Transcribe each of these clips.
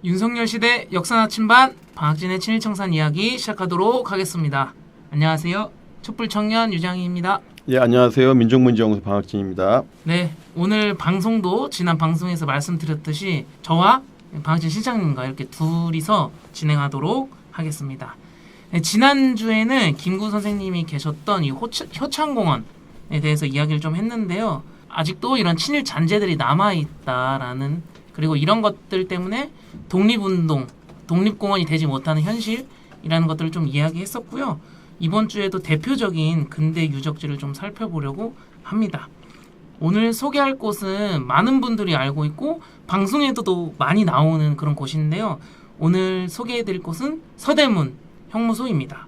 윤석열 시대 역사 나침반 방학진의 친일청산 이야기 시작하도록 하겠습니다. 안녕하세요. 촛불 청년 유장희입니다. 예, 안녕하세요. 민족문제연구소 방학진입니다. 네, 오늘 방송도 지난 방송에서 말씀드렸듯이 저와 방학진 실장님과 이렇게 둘이서 진행하도록 하겠습니다. 네, 지난주에는 김구 선생님이 계셨던 이 효창공원에 대해서 이야기를 좀 했는데요. 아직도 이런 친일 잔재들이 남아있다라는, 그리고 이런 것들 때문에 독립운동, 독립공원이 되지 못하는 현실이라는 것들을 좀 이야기했었고요. 이번 주에도 대표적인 근대 유적지를 좀 살펴보려고 합니다. 오늘 소개할 곳은 많은 분들이 알고 있고 방송에도 많이 나오는 그런 곳인데요. 오늘 소개해드릴 곳은 서대문 형무소입니다.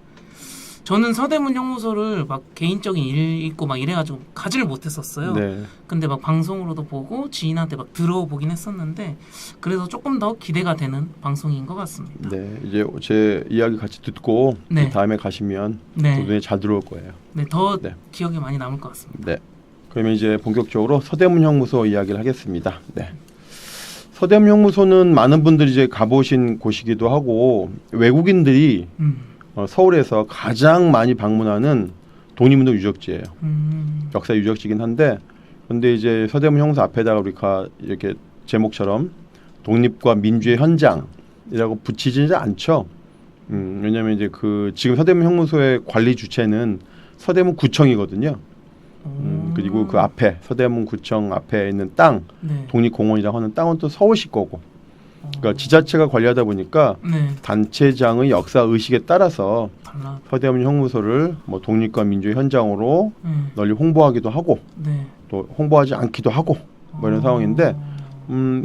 저는 서대문 형무소를 막 개인적인 일 있고 막 이래가지고 가지를 못했었어요. 네. 근데 막 방송으로도 보고 지인한테 막 들어보긴 했었는데 그래서 조금 더 기대가 되는 방송인 것 같습니다. 네, 이제 제 이야기 같이 듣고 네. 다음에 가시면 네. 눈에 잘 들어올 거예요. 네, 더 네. 기억에 많이 남을 것 같습니다. 네. 그러면 이제 본격적으로 서대문 형무소 이야기를 하겠습니다. 네. 서대문 형무소는 많은 분들이 이제 가보신 곳이기도 하고 외국인들이 서울에서 가장 많이 방문하는 독립운동 유적지예요. 역사 유적지긴 한데, 근데 이제 서대문 형무소 앞에다가 우리가 이렇게 제목처럼 독립과 민주의 현장이라고 붙이지 않죠. 왜냐하면 이제 그 지금 서대문 형무소의 관리 주체는 서대문 구청이거든요. 그리고 그 앞에 서대문 구청 앞에 있는 땅, 네. 독립공원이라고 하는 땅은 또 서울시 거고. 그러니까 지자체가 관리하다 보니까 네. 단체장의 역사 의식에 따라서 달라. 서대문 형무소를 뭐 독립과 민주의 현장으로 널리 홍보하기도 하고 네. 또 홍보하지 않기도 하고 뭐 이런 상황인데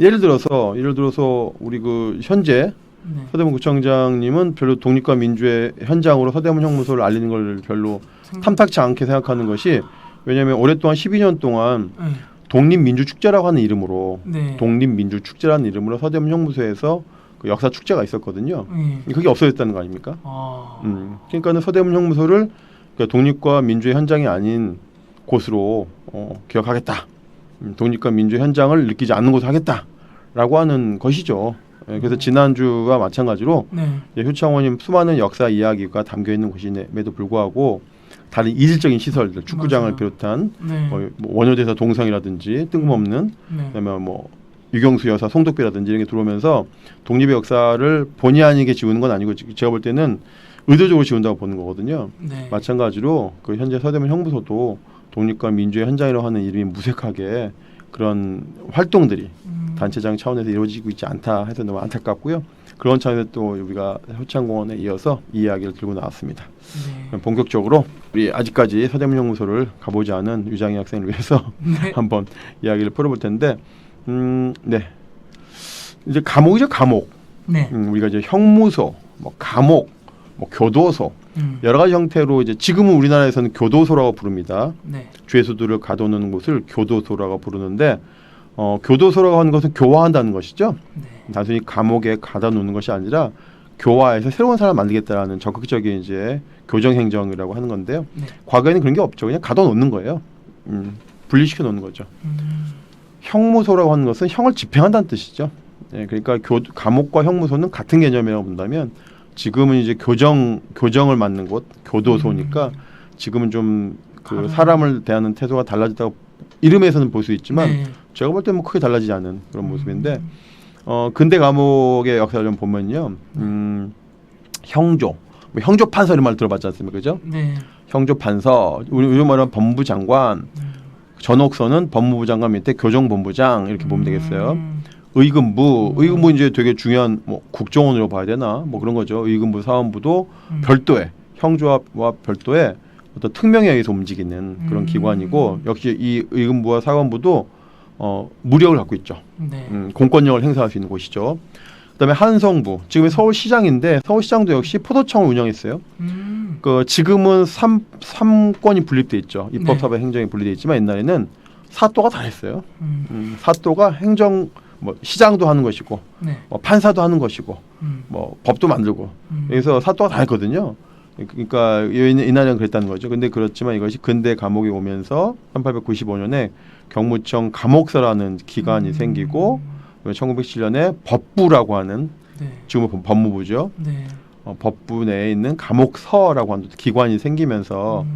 예를 들어서 우리 그 현재 네. 서대문 구청장님은 별로 독립과 민주의 현장으로 서대문 형무소를 알리는 걸 별로 탐탁치 않게 생각하는 것이, 왜냐하면 오랫동안 12년 동안 네. 독립민주축제라고 하는 이름으로 네. 독립민주축제라는 이름으로 서대문 형무소에서 그 역사 축제가 있었거든요. 네. 그게 없어졌다는 거 아닙니까? 아. 그러니까는 서대문 형무소를 그러니까 독립과 민주의 현장이 아닌 곳으로 기억하겠다. 독립과 민주의 현장을 느끼지 않는 곳으로 하겠다라고 하는 것이죠. 그래서 지난주와 마찬가지로 네. 효창원이 수많은 역사 이야기가 담겨 있는 곳임에도 불구하고 다른 이질적인 시설들, 축구장을 맞아요. 비롯한 네. 뭐 원효대사 동상이라든지 뜬금없는, 네. 그다음에 뭐 유경수 여사 송독비라든지 이런 게 들어오면서 독립의 역사를 본의 아니게 지우는 건 아니고 제가 볼 때는 의도적으로 지운다고 보는 거거든요. 네. 마찬가지로 그 현재 서대문 형무소도 독립과 민주의 현장이라고 하는 이름이 무색하게 그런 활동들이 단체장 차원에서 이루어지고 있지 않다 해서 너무 안타깝고요. 그런 차원에서 또 우리가 효창공원에 이어서 이 이야기를 들고 나왔습니다. 네. 본격적으로 우리 아직까지 서대문 형무소를 가보지 않은 유장희 학생을 위해서 네. 한번 이야기를 풀어볼 텐데, 네, 이제 감옥이죠, 감옥. 네. 우리가 이제 형무소, 뭐 감옥, 뭐 교도소 여러 가지 형태로 이제 지금은 우리나라에서는 교도소라고 부릅니다. 네. 죄수들을 가둬놓는 곳을 교도소라고 부르는데, 교도소라고 하는 것은 교화한다는 것이죠. 네. 단순히 감옥에 가다 놓는 것이 아니라 교화해서 새로운 사람을 만들겠다라는 적극적인 이제 교정 행정이라고 하는 건데요. 네. 과거에는 그런 게 없죠. 그냥 가둬 놓는 거예요. 분리시켜 놓는 거죠. 형무소라고 하는 것은 형을 집행한다는 뜻이죠. 예, 그러니까 감옥과 형무소는 같은 개념이라고 본다면, 지금은 이제 교정을 맡는 곳 교도소니까 지금은 좀 그 사람을 대하는 태도가 달라졌다고 이름에서는 볼 수 있지만 네. 제가 볼 때 뭐 크게 달라지지 않은 그런 모습인데, 근대 감옥의 역사를 좀 보면요, 형조, 뭐 형조 판서 이런 말 들어봤지 않습니까, 그죠? 네. 형조 판서, 우리 요즘 말하는 법무부 장관, 전옥서는 법무부 장관 밑에 교정본부장 이렇게 보면 되겠어요. 의금부 이제 되게 중요한 뭐 국정원으로 봐야 되나 뭐 그런 거죠. 의금부 사원부도 별도의 형조와 별도의 어떤 특명에 의해서 움직이는 그런 기관이고, 역시 이 의금부와 사원부도 무력을 갖고 있죠. 네. 공권력을 행사할 수 있는 곳이죠. 그다음에 한성부, 지금의 서울시장인데 서울시장도 역시 포도청을 운영했어요. 그 지금은 삼권이 분립돼 있죠. 입법, 사법, 행정이 분리돼 있지만 옛날에는 사도가 다 했어요. 사도가 행정, 뭐 시장도 하는 것이고, 네. 뭐 판사도 하는 것이고, 뭐 법도 만들고, 그래서 사도가 다 했거든요. 그러니까 이날은 그랬다는 거죠. 근데 그렇지만 이것이 근대 감옥에 오면서 1895년에 경무청 감옥서라는 기관이 생기고, 그다음에 1907년에 법부라고 하는 네. 지금은 법무부죠. 네. 법부 내에 있는 감옥서라고 하는 기관이 생기면서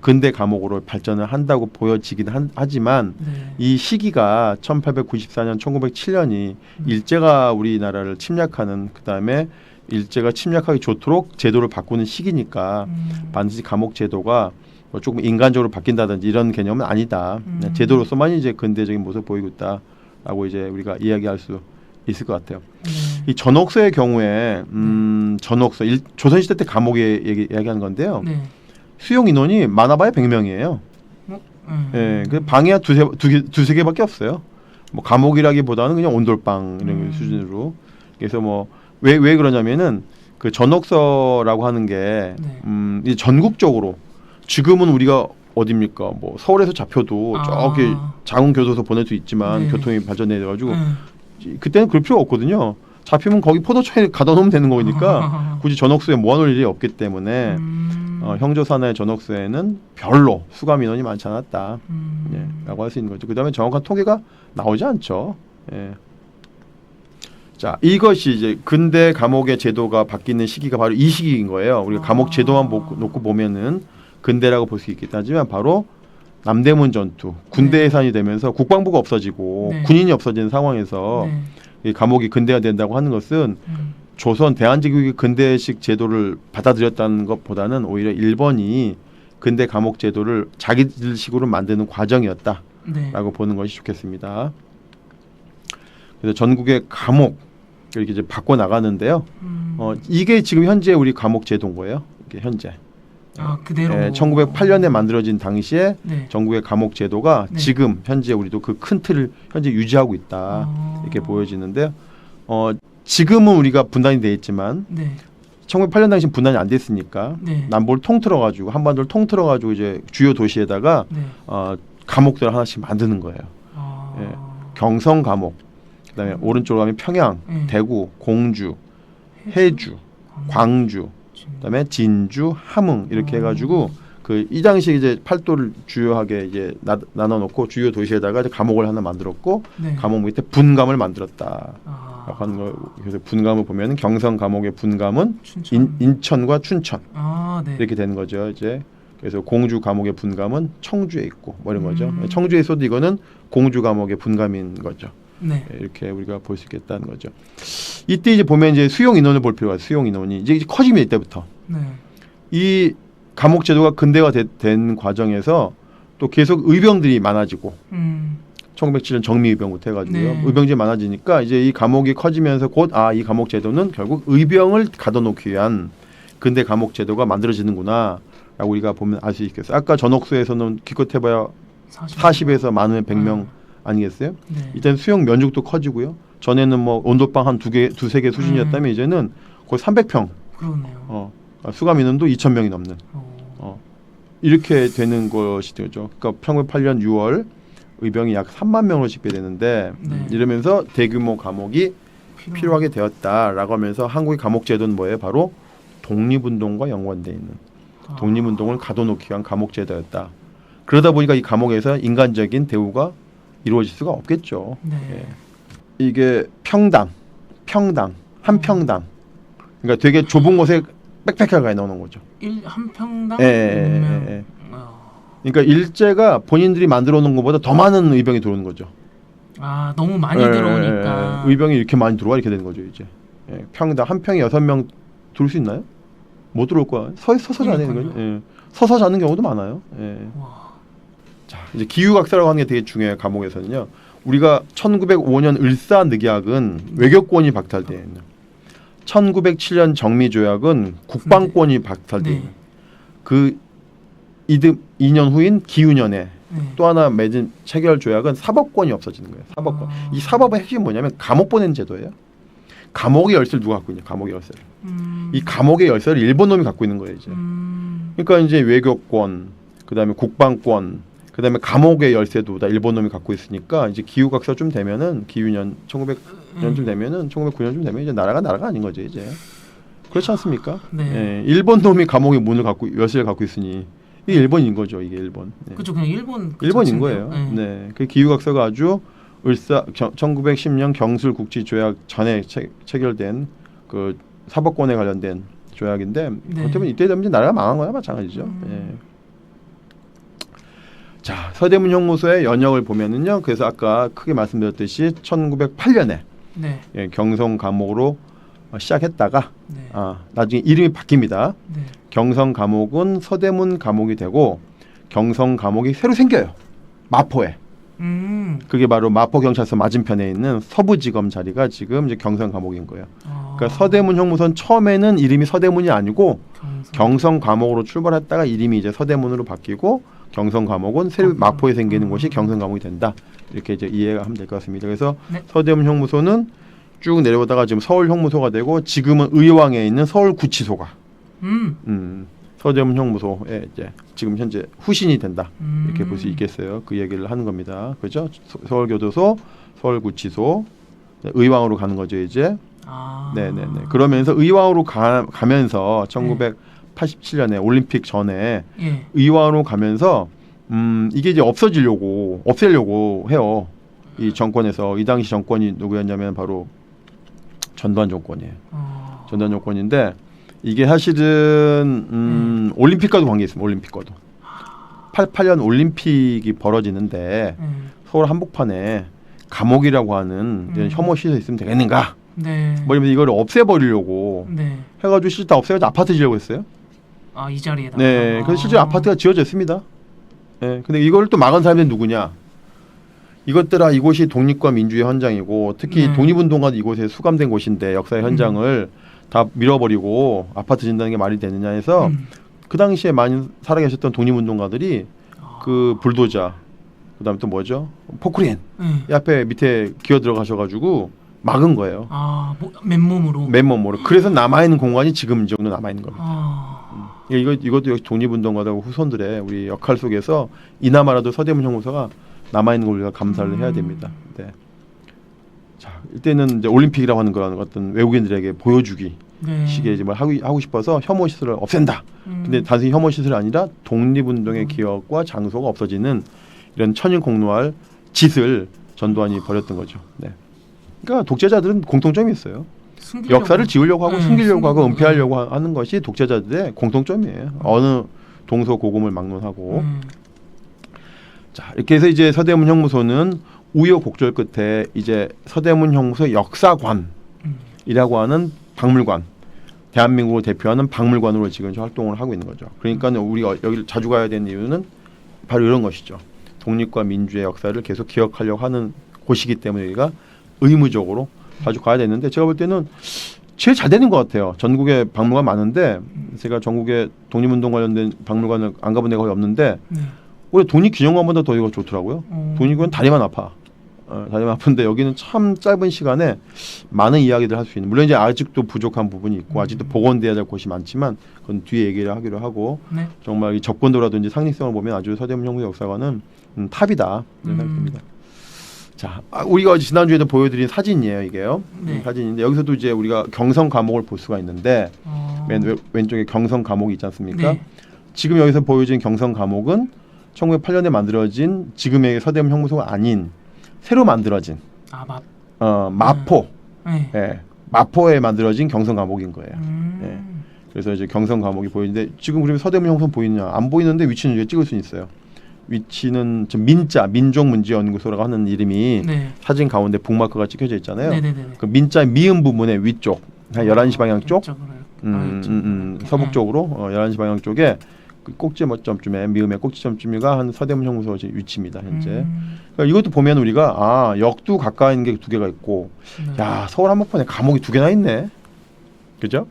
근대 감옥으로 발전을 한다고 보여지긴 하지만 네. 이 시기가 1894년, 1907년이 일제가 우리나라를 침략하는 그다음에 일제가 침략하기 좋도록 제도를 바꾸는 시기니까 반드시 감옥 제도가 뭐 조금 인간적으로 바뀐다든지 이런 개념은 아니다. 제도로서만 이제 근대적인 모습을 보이고 있다라고 이제 우리가 이야기할 수 있을 것 같아요. 이 전옥서의 경우에 전옥서 조선시대 때 감옥에 이야기하는 건데요. 네. 수용 인원이 많아봐야 100명이에요. 예, 그 방이 한 두세 개밖에 없어요. 뭐 감옥이라기보다는 그냥 온돌방 이런 수준으로. 그래서 뭐 왜 그러냐면은 그 전옥서라고 하는 게 이 전국적으로 지금은 우리가 어딥니까? 뭐 서울에서 잡혀도 저기 장흥 교도소 보낼 수 있지만 네. 교통이 발전해 가지고 그때는 그럴 필요가 없거든요. 잡히면 거기 포도청에 가둬 놓으면 되는 거니까 굳이 전옥소에 모아놓을 일이 없기 때문에 형조사나의 전옥소에는 별로 수감 인원이 많지 않았다. 예, 라고 할 수 있는 거죠. 그 다음에 정확한 통계가 나오지 않죠. 예. 자, 이것이 이제 근대 감옥의 제도가 바뀌는 시기가 바로 이 시기인 거예요. 우리가 감옥 제도만 놓고 보면은 근대라고 볼 수 있겠다 하지만 바로 남대문 전투, 군대 해산이 되면서 국방부가 없어지고 군인이 없어지는 상황에서 이 감옥이 근대가 된다고 하는 것은 조선 대한제국이 근대식 제도를 받아들였다는 것보다는 오히려 일본이 근대 감옥 제도를 자기들식으로 만드는 과정이었다라고 보는 것이 좋겠습니다. 그래서 전국의 감옥 이렇게 이제 바꿔 나가는데요. 이게 지금 현재 우리 감옥 제도인 거예요. 이게 현재. 그대로. 1908년에 만들어진 당시에 전국의 감옥 제도가 지금 현재 우리도 그 큰 틀을 현재 유지하고 있다 이렇게 보여지는데요. 지금은 우리가 분단이 돼 있지만 1908년 당시 분단이 안 됐으니까 남부를 통틀어 가지고 한반도를 통틀어 가지고 이제 주요 도시에다가 감옥들을 하나씩 만드는 거예요. 예, 경성 감옥, 그다음에 오른쪽으로 가면 평양, 대구, 공주, 해주, 광주, 그다음에 진주, 함흥 이렇게 해가지고 그 이 당시 이제 팔도를 주요하게 이제 나눠 놓고 주요 도시에다가 이제 감옥을 하나 만들었고 감옥 밑에 분감을 만들었다. 하는 거. 그래서 분감을 보면은 경성 감옥의 분감은 인천과 춘천 이렇게 되는 거죠. 이제 그래서 공주 감옥의 분감은 청주에 있고 뭐 이런 거죠. 청주에 있어도 이거는 공주 감옥의 분감인 거죠. 이렇게 우리가 볼 수 있겠다는 거죠. 이때 이제 보면 이제 수용 인원을 볼 필요가 있어요. 수용 인원이 이제 커집니다. 이때부터. 이 감옥 제도가 근대화 된 과정에서 또 계속 의병들이 많아지고 1907년 정미의병부터 해가지고요. 의병들이 많아지니까 이제 이 감옥이 커지면서 곧 이 감옥 제도는 결국 의병을 가둬놓기 위한 근대 감옥 제도가 만들어지는구나 라고 우리가 보면 알 수 있겠어요. 아까 전옥소에서는 기껏 해봐야 40에서 많으면 100명 아니겠어요? 이때는 수용 면적도 커지고요. 전에는 뭐 온돌방 한 두세 개 수준이었다면 이제는 거의 300평. 그러네요. 수감 인원도 2,000명이 넘는. 이렇게 되는 것이 되죠. 그러니까 1908년 6월 의병이 약 3만 명으로 집계되는데 이러면서 대규모 감옥이 필요하게 되었다라고 하면서 한국의 감옥 제도는 뭐예요? 바로 독립운동과 연관되어 있는 독립운동을 가둬놓기 위한 감옥 제도였다. 그러다 보니까 이 감옥에서 인간적인 대우가 이루어질 수가 없겠죠. 예. 이게 평당, 한 평당. 그러니까 되게 좁은 곳에 빽빽하게 넣어놓은 거죠. 한 평당? 그러니까 일제가 본인들이 만들어 놓은 것보다 더 많은 의병이 들어오는 거죠. 너무 많이 들어오니까. 의병이 이렇게 많이 들어와 이렇게 되는 거죠 이제. 평당 한 평에 6명 들어올 수 있나요? 못 들어올 거야. 서서 자는 거죠. 서서 자는 경우도 많아요. 자, 이제 기후각서라고 하는 게 되게 중요해요. 감옥에서는요. 우리가 1905년 을사늑약은 외교권이 박탈되어 있는. 1907년 정미조약은 국방권이 박탈되어 있는. 그 2년 후인 기후년에 또 하나 맺은 체결 조약은 사법권이 없어지는 거예요. 사법권. 이 사법의 핵심이 뭐냐면 감옥 보내는 제도예요. 감옥의 열쇠를 누가 갖고 있냐? 감옥의 열쇠를. 이 감옥의 열쇠를 일본 놈이 갖고 있는 거예요, 이제. 그러니까 이제 외교권, 그다음에 국방권, 그다음에 감옥의 열쇠도 다 일본 놈이 갖고 있으니까 이제 기후각서쯤 되면은 기후년 1900년쯤 되면은 1909년쯤 되면 이제 나라가 아닌 거죠, 이제. 그렇지 않습니까? 일본 놈이 감옥의 문을 열쇠를 갖고 있으니 이게 일본인 거죠, 이게 일본. 그렇죠, 그냥 일본인 거예요. 그 기후각서가 아주 을사 1910년 경술 국지 조약 전에 체결된 그 사법권에 관련된 조약인데 네. 어떻게 보면 이때 되면 이제 나라가 망한 거나 마찬가지죠. 예. 자, 서대문 형무소의 연역을 보면은요. 그래서 아까 크게 말씀드렸듯이 1908년에 네. 예, 경성 감옥으로 시작했다가 네. 나중에 이름이 바뀝니다. 네. 경성 감옥은 서대문 감옥이 되고 경성 감옥이 새로 생겨요. 마포에. 그게 바로 마포 경찰서 맞은편에 있는 서부지검 자리가 지금 이제 경성 감옥인 거예요. 그러니까 서대문 형무소는 처음에는 이름이 서대문이 아니고 경성 감옥으로 출발했다가 이름이 이제 서대문으로 바뀌고 경성 감옥은 새로 마포에 생기는 곳이 경성 감옥이 된다. 이렇게 이제 이해가 하면 될 것 같습니다. 그래서 네. 서대문 형무소는 쭉 내려오다가 지금 서울 형무소가 되고 지금은 의왕에 있는 서울 구치소가 서대문 형무소에 이제 지금 현재 후신이 된다. 이렇게 볼 수 있겠어요. 그 얘기를 하는 겁니다. 그죠? 서울교도소, 서울구치소, 의왕으로 가는 거죠 이제. 네네네. 그러면서 의왕으로 가면서 1987년에 올림픽 전에 예. 의왕으로 가면서 이게 이제 없애려고 해요. 이 정권에서 이 당시 정권이 누구였냐면 바로 전두환 정권이에요. 전두환 정권인데 이게 사실은 올림픽과도 관계 있습니다. 올림픽과도. 88년 올림픽이 벌어지는데 서울 한복판에 감옥이라고 하는 혐오 시설 있으면 되겠는가? 네. 뭐냐면 이걸 없애버리려고 네. 해가지고 실제 다 없애가지고 아파트 지으려고 했어요. 이 자리에다. 네, 그래서 실제 아파트가 지어졌습니다. 네, 근데 이걸 또 막은 사람이 누구냐? 이것들아 이곳이 독립과 민주의 현장이고 특히 독립운동가 이곳에 수감된 곳인데 역사의 현장을 다 밀어버리고 아파트 짓는다는 게 말이 되느냐 해서 그 당시에 많이 살아계셨던 독립운동가들이 그 불도저 그다음에 또 뭐죠? 포크레인 이 앞에 밑에 기어 들어가셔가지고 막은 거예요. 맨몸으로. 그래서 남아있는 공간이 지금 이 정도 남아있는 겁니다. 이것도 역시 독립운동가들하고 후손들의 우리 역할 속에서 이나마라도 서대문 형무소가 남아있는 걸 우리가 감사를 해야 됩니다. 네. 자, 이때는 이제 올림픽이라고 하는 그런 어떤 외국인들에게 보여주기 식의 이제 뭘 하고 싶어서 혐오 시설을 없앤다. 근데 단순히 혐오 시설이 아니라 독립운동의 기억과 장소가 없어지는 이런 천인공노할 짓을 전두환이 벌였던 거죠. 네. 그러니까 독재자들은 공통점이 있어요. 역사를 지우려고 하고 숨기려고 하고 은폐하려고 하는 것이 독재자들의 공통점이에요. 어느 동서고금을 막론하고. 자, 이렇게 해서 이제 서대문 형무소는 우여곡절 끝에 이제 서대문 형무소 역사관이라고 하는 박물관, 대한민국을 대표하는 박물관으로 지금 활동을 하고 있는 거죠. 그러니까 우리가 여기를 자주 가야 되는 이유는 바로 이런 것이죠. 독립과 민주의 역사를 계속 기억하려고 하는 곳이기 때문에 여기가 의무적으로 자주 가야 되는데 제가 볼 때는 제일 잘 되는 것 같아요. 전국에 박물관 많은데 제가 전국에 독립운동 관련된 박물관을 안 가본 데가 거의 없는데 오히려 독립기념관보다 더 이거 좋더라고요. 독립기념관 다리만 아파. 다리만 아픈데 여기는 참 짧은 시간에 많은 이야기들 할 수 있는. 물론 이제 아직도 부족한 부분이 있고 아직도 복원돼야 될 곳이 많지만 그건 뒤에 얘기를 하기로 하고 정말 이 접근도라든지 상징성을 보면 아주 서대문 형무소 역사관은 탑이다 이런 생각입니다. 자, 우리가 지난주에도 보여드린 사진이에요, 이게요. 사진인데 여기서도 이제 우리가 경성 감옥을 볼 수가 있는데 왼쪽에 경성 감옥이 있지 않습니까? 지금 여기서 보여진 경성 감옥은 1908년에 만들어진 지금의 서대문 형무소가 아닌 새로 만들어진 마포, 마포에 만들어진 경성 감옥인 거예요. 그래서 이제 경성 감옥이 보이는데 지금 그러면 서대문 형무소 보이느냐? 안 보이는데 위치는 이제 찍을 수 있어요. 위치는 지금 민족문제연구소라고 하는 이름이 사진 가운데 북마크가 찍혀져 있잖아요. 그 민자 미음 부분의 위쪽 한 11시 방향 쪽 서북쪽으로 11시 방향 쪽에 그 꼭지점쯤에 미음의 꼭지점쯤이가 한 서대문 형무소 위치입니다. 현재. 그러니까 이것도 보면 우리가 역도 가까이 있는 게 두 개가 있고 야 서울 한복판에 감옥이 두 개나 있네. 그죠?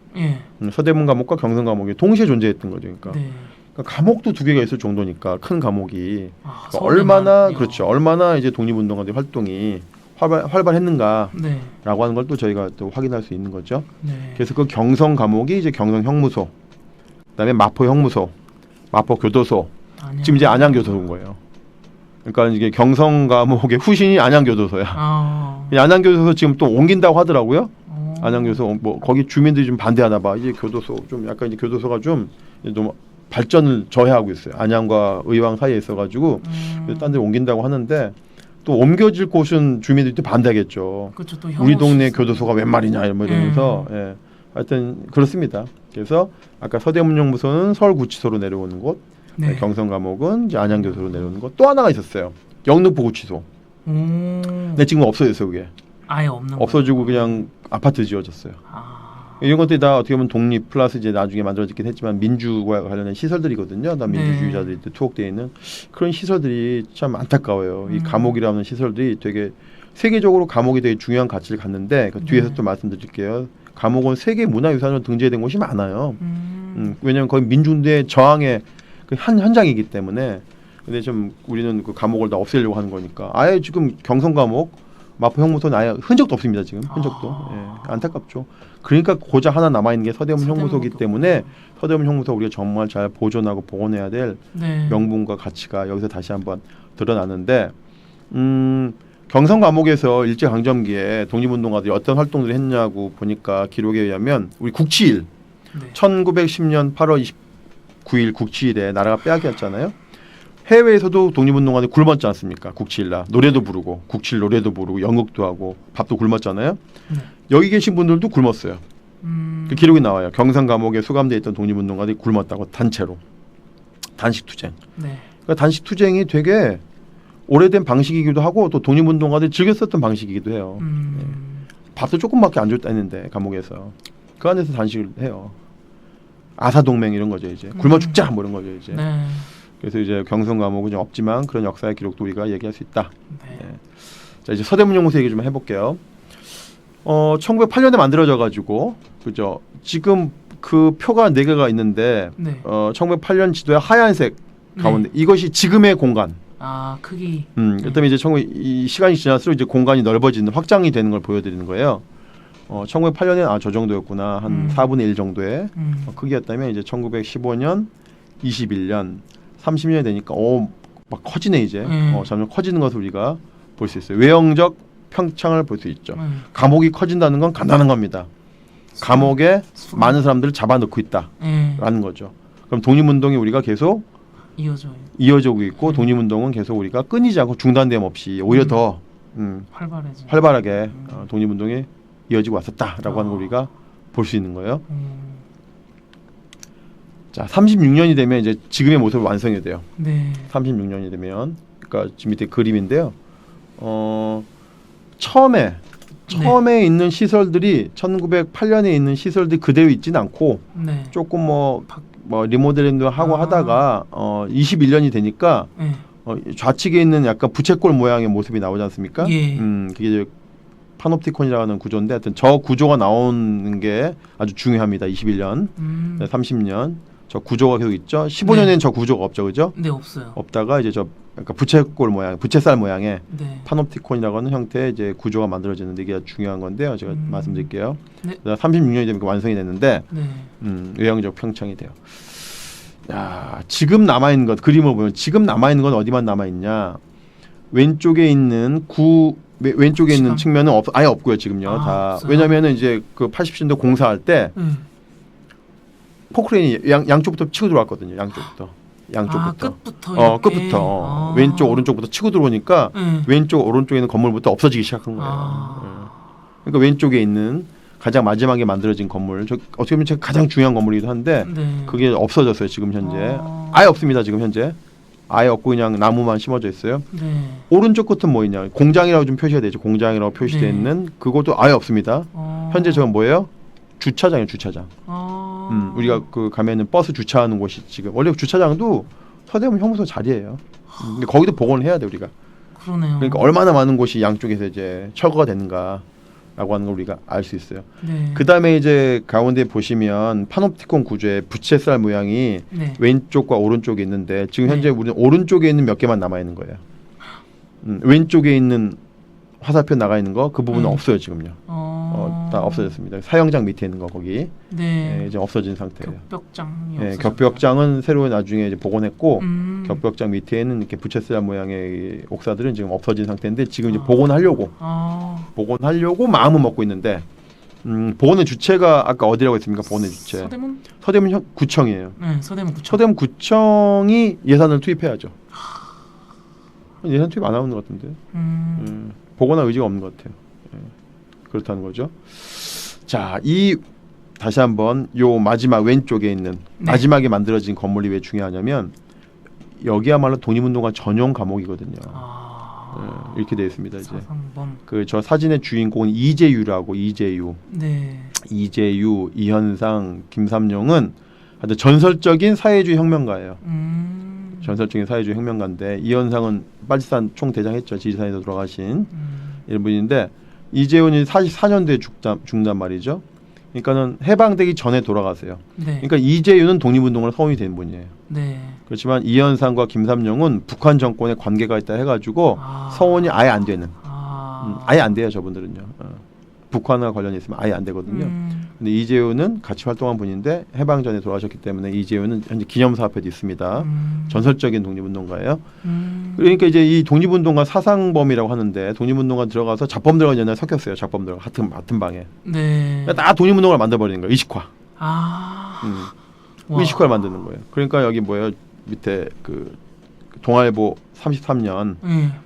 서대문 감옥과 경성 감옥이 동시에 존재했던 거죠. 그러니까. 감옥도 두 개가 있을 정도니까 큰 감옥이 그러니까 얼마나 이제 독립운동가들 활동이 활발했는가라고 하는 걸 또 저희가 또 확인할 수 있는 거죠. 그래서 그 경성 감옥이 이제 경성 형무소, 그다음에 마포 형무소, 마포 교도소, 지금 이제 안양 교도소인 거예요. 그러니까 이게 경성 감옥의 후신이 안양 교도소야. 안양 교도소 지금 또 옮긴다고 하더라고요. 안양 교도소 뭐 거기 주민들이 좀 반대하나 봐. 이제 교도소 좀 약간 이제 교도소가 좀 너무 발전을 저해하고 있어요. 안양과 의왕 사이에 있어가지고 딴 데 옮긴다고 하는데 또 옮겨질 곳은 주민들이 또 반대하겠죠. 그렇죠. 또 우리 동네 있어요. 교도소가 웬 말이냐 이러면서 예. 하여튼 그렇습니다. 그래서 아까 서대문형무소는 서울구치소로 내려오는 곳, 네. 경성감옥은 이제 안양교도소로 내려오는 곳. 또 하나가 있었어요. 영등포구치소. 근데 지금 없어졌어요. 그게 아예 없는 없어지고 그냥 아파트 지어졌어요. 이런 것들이 다 어떻게 보면 독립 플러스 이제 나중에 만들어지긴 했지만 민주와 관련된 시설들이거든요. 다 민주주의자들이 투옥되어 있는 그런 시설들이 참 안타까워요. 이 감옥이라는 시설들이 되게 세계적으로 감옥이 되게 중요한 가치를 갖는데 그 뒤에서 또 말씀드릴게요. 감옥은 세계 문화유산으로 등재된 곳이 많아요. 왜냐하면 거의 민중대 저항의 그 현장이기 때문에. 근데 좀 우리는 그 감옥을 다 없애려고 하는 거니까 아예 지금 경성감옥 마포형무소는 아예 흔적도 없습니다. 지금 흔적도 예, 안타깝죠. 그러니까 고작 하나 남아있는 게 서대문형무소이기 때문에 서대문형무소 우리가 정말 잘 보존하고 복원해야 될 명분과 가치가 여기서 다시 한번 드러나는데 경성감옥에서 일제강점기에 독립운동가들이 어떤 활동들을 했냐고 보니까 기록에 의하면 우리 국치일 1910년 8월 29일 국치일에 나라가 빼앗겼잖아요. 해외에서도 독립운동가들이 굶었지 않습니까? 국치일날 노래도 부르고 국치일 노래도 부르고 연극도 하고 밥도 굶었잖아요. 여기 계신 분들도 굶었어요. 그 기록이 나와요. 경상감옥에 수감되어 있던 독립운동가들이 굶었다고 단체로 단식투쟁. 그러니까 단식투쟁이 되게 오래된 방식이기도 하고 또 독립운동가들이 즐겼었던 방식이기도 해요. 네. 밥도 조금밖에 안 줬다는데 감옥에서 그 안에서 단식을 해요. 아사동맹 이런 거죠 이제. 굶어 죽자 뭐 이런 거죠 이제. 그래서 이제 경성감옥은 좀 없지만 그런 역사의 기록도 우리가 얘기할 수 있다. 네. 자 이제 서대문형무소 얘기 좀 해볼게요. 1908년에 만들어져가지고 그죠. 지금 그 표가 4개가 있는데 1908년 지도에 하얀색 가운데 이것이 지금의 공간. 크기. 그다음에 이제 이 시간이 지날수록 이제 공간이 넓어지는 확장이 되는 걸 보여드리는 거예요. 1908년에 저 정도였구나 한 4분의 1 정도의 크기였다면 이제 1915년, 21년 30년이 되니까 막 커지네 이제. 점점 커지는 것을 우리가 볼 수 있어요. 외형적 평창을 볼 수 있죠. 감옥이 커진다는 건 간단한 겁니다. 감옥에 많은 사람들을 잡아넣고 있다라는 거죠. 그럼 독립운동이 우리가 계속 이어지고 있고 독립운동은 계속 우리가 끊이지 않고 중단됨 없이 오히려 더 활발하게 독립운동이 이어지고 왔었다라고 하는 걸 우리가 볼 수 있는 거예요. 자, 36년이 되면 이제 지금의 모습을 완성이 돼요. 36년이 되면 그러니까 지금 밑에 그림인데요. 처음에 있는 시설들이 1908년에 있는 시설들이 그대로 있지는 않고 조금 뭐 리모델링도 하고 하다가 21년이 되니까 좌측에 있는 약간 부채꼴 모양의 모습이 나오지 않습니까? 그게 이제 파놉티콘이라는 구조인데 하여튼 저 구조가 나오는 게 아주 중요합니다. 21년, 30년 저 구조가 계속 있죠. 15년에는 저 구조가 없죠, 그죠? 네, 없어요. 없다가 이제 저 약간 부채꼴 모양, 부채살 모양의 파놉티콘이라고 하는 형태의 이제 구조가 만들어지는데 이게 중요한 건데요. 제가 말씀드릴게요. 36년이 되면 완성이 됐는데 외형적 평창이 돼요. 야, 지금 남아 있는 것 그림을 보면 지금 남아 있는 건 어디만 남아 있냐? 왼쪽에 있는 왼쪽에 있는 측면은 아예 없고요 지금요. 다 없어요? 왜냐면은 이제 그 80년대 공사할 때 포크레인이 양쪽부터 치고 들어왔거든요. 양쪽부터. 끝부터. 왼쪽 오른쪽부터 치고 들어오니까 왼쪽 오른쪽에 있는 건물부터 없어지기 시작한 거예요. 그러니까 왼쪽에 있는 가장 마지막에 만들어진 건물, 어떻게 보면 가장 중요한 건물이기도 한데 그게 없어졌어요. 지금 현재 아예 없습니다. 지금 현재 아예 없고 그냥 나무만 심어져 있어요. 오른쪽 끝은 뭐 있냐? 공장이라고 좀 표시가 되죠. 공장이라고 표시되어 있는 그것도 아예 없습니다. 현재 저건 뭐예요? 주차장이에요. 주차장. 우리가 그 가면은 버스 주차하는 곳이 지금 원래 주차장도 서대문 형무소 자리예요. 근데 거기도 복원을 해야 돼 우리가. 그러니까 얼마나 많은 곳이 양쪽에서 이제 철거가 됐는가라고 하는 걸 우리가 알 수 있어요. 그 다음에 이제 가운데 보시면 파놉티콘 구조의 부채살 모양이 왼쪽과 오른쪽에 있는데 지금 현재 우리는 오른쪽에 있는 몇 개만 남아 있는 거예요. 왼쪽에 있는 화살표 나가 있는 거 그 부분은 없어요 지금요. 다 없어졌습니다. 사형장 밑에 있는 거 거기 이제 없어진 상태예요. 격벽장이 격벽장은 새로 나중에 이제 복원했고 격벽장 밑에는 이렇게 부채살 모양의 옥사들은 지금 없어진 상태인데 지금 이제 복원하려고 마음은 먹고 있는데 복원의 주체가 아까 어디라고 했습니까? 복원의 주체 서대문 구청이에요. 서대문 구청. 서대문 구청이 예산을 투입해야죠. 예산 투입 안 하는 것 같은데. 보거나 의지가 없는 것 같아요. 그렇다는 거죠. 자, 다시 한번 요 마지막 왼쪽에 있는 네. 마지막에 만들어진 건물이 왜 중요하냐면 여기야말로 독립운동가 전용 감옥이거든요. 이렇게 되어 있습니다. 이제 사상범. 그 저 사진의 주인공은 이재유라고 이재유, 네. 이현상, 김삼룡은 아주 전설적인 사회주의 혁명가예요. 전설적인 사회주의 혁명가인데 이현상은 빨치산 총대장했죠. 지리산에서 돌아가신 이런 분인데 이재훈이 44년도에 죽단 말이죠. 그러니까는 해방되기 전에 돌아가세요. 네. 그러니까 이재윤은 독립운동으로 서원이 된 분이에요. 네. 그렇지만 이현상과 김삼룡은 북한 정권에 관계가 있다 해가지고 서원이 아예 안 되는, 아예 안 돼요. 저분들은요. 북한과 관련이 있으면 아예 안 되거든요. 근데 이재윤은 같이 활동한 분인데 해방 전에 돌아가셨기 때문에 이재윤은 현재 기념사업회도 있습니다. 전설적인 독립운동가예요. 그러니까 이제 이 독립운동가 사상범이라고 하는데 독립운동가 들어가서 잡범들과 옛날에 섞였어요. 잡범들과 같은 방에. 네. 그러니까 다 독립운동을 만들어버리는 거예요. 의식화. 와. 의식화를 만드는 거예요. 그러니까 여기 뭐예요? 밑에 그 동아일보 33년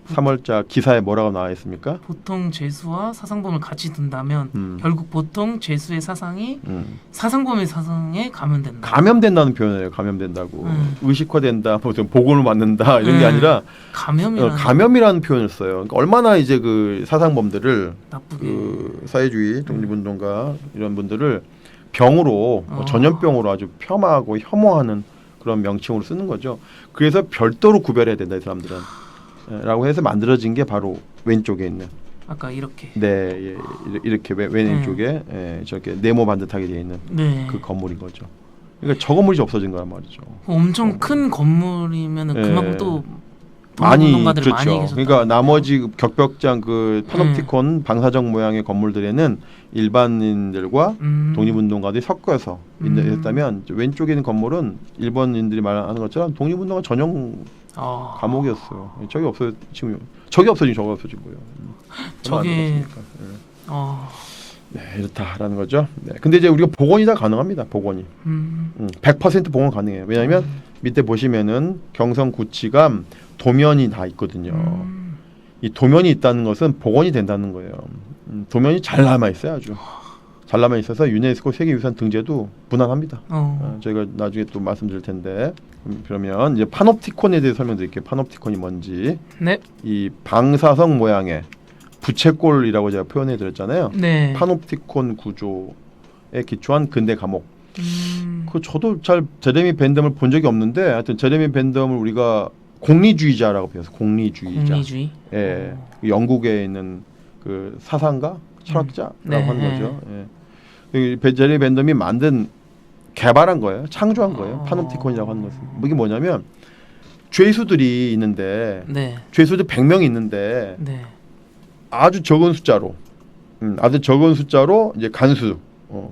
3월자 기사에 뭐라고 나와 있습니까? 보통 죄수와 사상범을 같이 둔다면 결국 보통 죄수의 사상이 사상범의 사상에 감염된다. 감염된다는 표현이에요. 감염된다고. 의식화된다, 무슨 복원을 받는다 이런 게 아니라 감염이라는 표현을 써요. 그러니까 얼마나 이제 그 사상범들을 나쁘게 그 사회주의 독립운동가 이런 분들을 병으로 전염병으로 아주 폄하하고 혐오하는 그런 명칭으로 쓰는 거죠. 그래서 별도로 구별해야 된다 이 사람들은 라고 해서 만들어진 게 바로 왼쪽에 있는 아까 이렇게 이렇게 왼쪽에 저렇게 네모 반듯하게 되어 있는 그 건물인 거죠. 그러니까 저 건물이 없어진 거란 말이죠. 엄청 큰 건물이면은 그만큼 또 많이 그렇죠. 많이 계셨다. 그러니까 나머지 격벽장 그 파놉티콘 방사적 모양의 건물들에는 일반인들과 독립운동가들이 섞여서 있다면 왼쪽에 있는 건물은 일본인들이 말하는 것처럼 독립운동가 전용 감옥이었어요. 저기 없어요. 지금 저기 없어지면 저기 없어진 거예요. 저게 네, 이렇다라는 거죠. 네. 근데 이제 우리가 복원이 다 가능합니다. 복원이 100% 복원 가능해요. 왜냐하면 밑에 보시면은 경성구치감 도면이 다 있거든요. 이 도면이 있다는 것은 복원이 된다는 거예요. 도면이 잘 남아 있어요, 아주 잘 남아 있어서 유네스코 세계유산 등재도 무난합니다. 저희가 나중에 또 말씀드릴 텐데 그러면 이제 파놉티콘에 대해 설명드릴게요. 파놉티콘이 뭔지. 네. 이 방사성 모양의 부채꼴이라고 제가 표현해 드렸잖아요. 네. 파놉티콘 구조에 기초한 근대 감옥. 그 저도 잘 제레미 벤덤을 본 적이 없는데 하여튼 제레미 벤덤을 우리가 공리주의자라고 배웠어요. 공리주의자. 공리주의. 예. 영국에 있는 그 사상가, 철학자라고 하는 거죠. 예. 제레미 벤덤이 개발한 거예요. 창조한 거예요. 파놉티콘이라고 하는 것은. 이게 뭐냐면 죄수들이 있는데 죄수들 100명이 있는데 아주 적은 숫자로 이제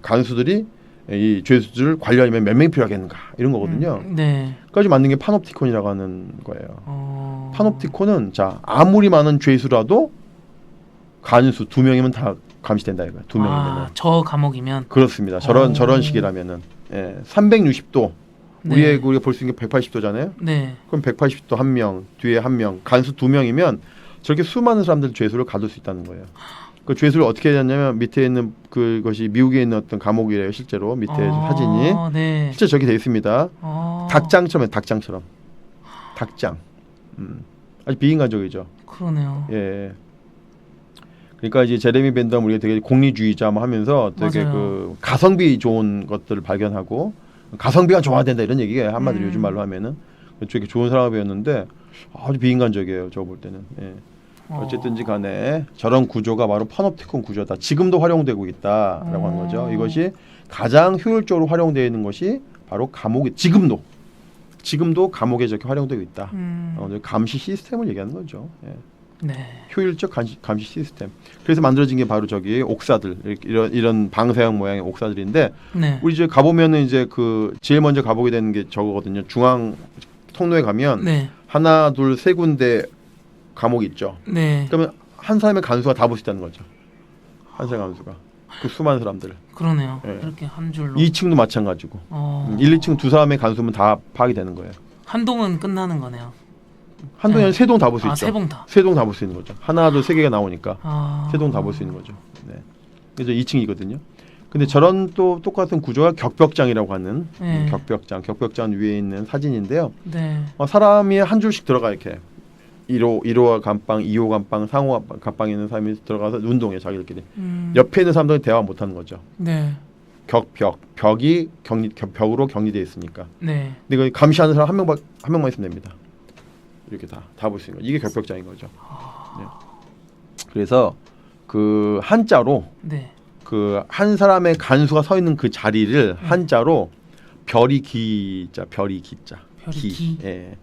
간수들이 이 죄수들을 관리하려면 몇 명이 필요하겠는가 이런 거거든요. 그까지 만든 게 파놉티콘이라고 하는 거예요. 파놉티콘은 자 아무리 많은 죄수라도 간수 2명이면 다 감시된다 이거야. 2명이면. 저 감옥이면 그렇습니다. 저런 식이라면은 360도 우리가 볼 수 있는 게 180도잖아요. 그럼 180도 1명, 뒤에 1명, 간수 2명이면 저렇게 수많은 사람들 죄수를 가둘 수 있다는 거예요. 그 죄수를 어떻게 했냐면 밑에 있는 그것이 미국에 있는 어떤 감옥이래요. 실제로 밑에 사진이 실제 저기 돼 있습니다. 닭장처럼. 닭장. 아주 비인간적이죠. 그러네요. 예. 그러니까 이제 제레미 벤덤 우리가 되게 공리주의자 하면서 되게 그 가성비 좋은 것들을 발견하고 가성비가 좋아야 된다 이런 얘기예요. 한마디로 요즘 말로 하면은 되게 좋은 사람이었는데 아주 비인간적이에요. 저 볼 때는. 예. 어쨌든지 간에 저런 구조가 바로 파놉티콘 구조다. 지금도 활용되고 있다라고 하는 거죠. 이것이 가장 효율적으로 활용되어 있는 것이 바로 감옥이 지금도 감옥에 저렇게 활용되고 있다. 감시 시스템을 얘기하는 거죠. 예. 효율적 감시 시스템. 그래서 만들어진 게 바로 저기 옥사들 이런 방사형 모양의 옥사들인데 우리 이제 가보면은 이제 그 제일 먼저 가보게 되는 게 저거거든요. 중앙 통로에 가면 하나, 둘, 세 군데 감옥이 있죠. 그러면 한 사람의 간수가 다 볼 수 있다는 거죠. 한 사람의 간수가 그 수많은 사람들. 그러네요. 이렇게 한 줄로. 2층도 마찬가지고. 1, 2층 두 사람의 간수면 다 파악이 되는 거예요. 한 동은 끝나는 거네요. 한 동에 네. 세 동 다 볼 수 있죠. 세 봉 다. 세 동 다 볼 수 있는 거죠. 하나, 둘, 세 개가 나오니까 세 동 다 볼 수 있는 거죠. 네. 그래서 2층이거든요. 근데 저런 또 똑같은 구조가 격벽장이라고 하는 네. 격벽장 위에 있는 사진인데요. 네. 사람이 한 줄씩 들어가 이렇게 1호 감방, 2호 감방, 3호 감방에 있는 사람이 들어가서 운동해 자기들끼리. 옆에 있는 사람들은 대화 못 하는 거죠. 네. 벽이 벽으로 격리되어 있으니까. 네. 근데 그 감시하는 사람 한 명만 있으면 됩니다. 이렇게 다 볼 수 있는 거죠. 이게 격벽장인 거죠. 네. 그래서 그 한자로 네. 그 한 사람의 간수가 서 있는 그 자리를 한자로 별이 기자. 별이 기? 예.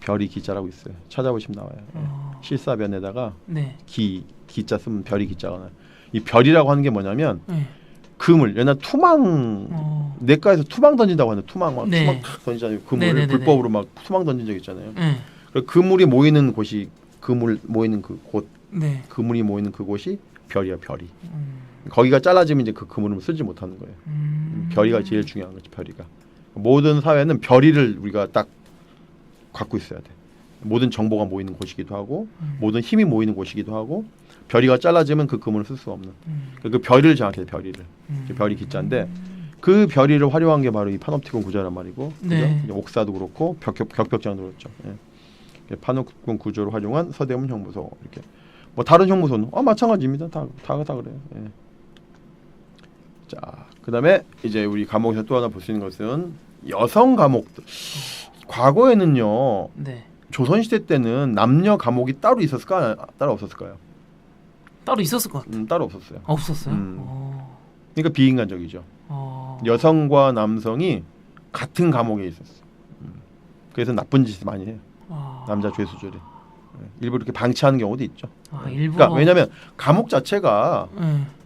별이 기자라고 있어요. 찾아보시면 나와요. 실사변에다가 네. 기자 쓰면 별이 기자가 나요. 이 별이라고 하는 게 뭐냐면 네. 그물, 옛날 투망 내과에서 투망 던진다고 하는 투망 막 네. 투망 탁 던지잖아요. 그물 네네네네. 불법으로 막 투망 던진 적 있잖아요. 네. 그물이 모이는 곳이 그물 모이는 그 곳, 네. 그물이 모이는 그곳이 별이야, 별이. 거기가 잘라지면 이제 그 그물을 쓰지 못하는 거예요. 별이가 제일 중요한 거지, 별이가. 모든 사회는 별이를 우리가 딱 갖고 있어야 돼. 모든 정보가 모이는 곳이기도 하고, 모든 힘이 모이는 곳이기도 하고, 별이가 잘라지면 그 그물을 쓸 수 없는. 그 별이를 정확히 별이를. 별이 기자인데 그 별이를 활용한 게 바로 이 파놉티콘 구조란 말이고, 네. 그죠? 옥사도 그렇고 격벽장도 그렇죠. 예. 파놉티콘 구조를 활용한 서대문 형무소 이렇게. 뭐 다른 형무소는 마찬가지입니다. 다 그래요. 예. 자, 그다음에 이제 우리 감옥에서 또 하나 볼 수 있는 것은 여성 감옥들. 과거에는요. 네. 조선시대 때는 남녀 감옥이 따로 있었을까? 따로 없었을까요? 따로 있었을 것 같아요. 따로 없었어요. 없었어요? 그러니까 비인간적이죠. 여성과 남성이 같은 감옥에 있었어요. 그래서 나쁜 짓을 많이 해요. 남자 죄수들이. 일부러 이렇게 방치하는 경우도 있죠. 일부러. 그러니까 왜냐하면 감옥 자체가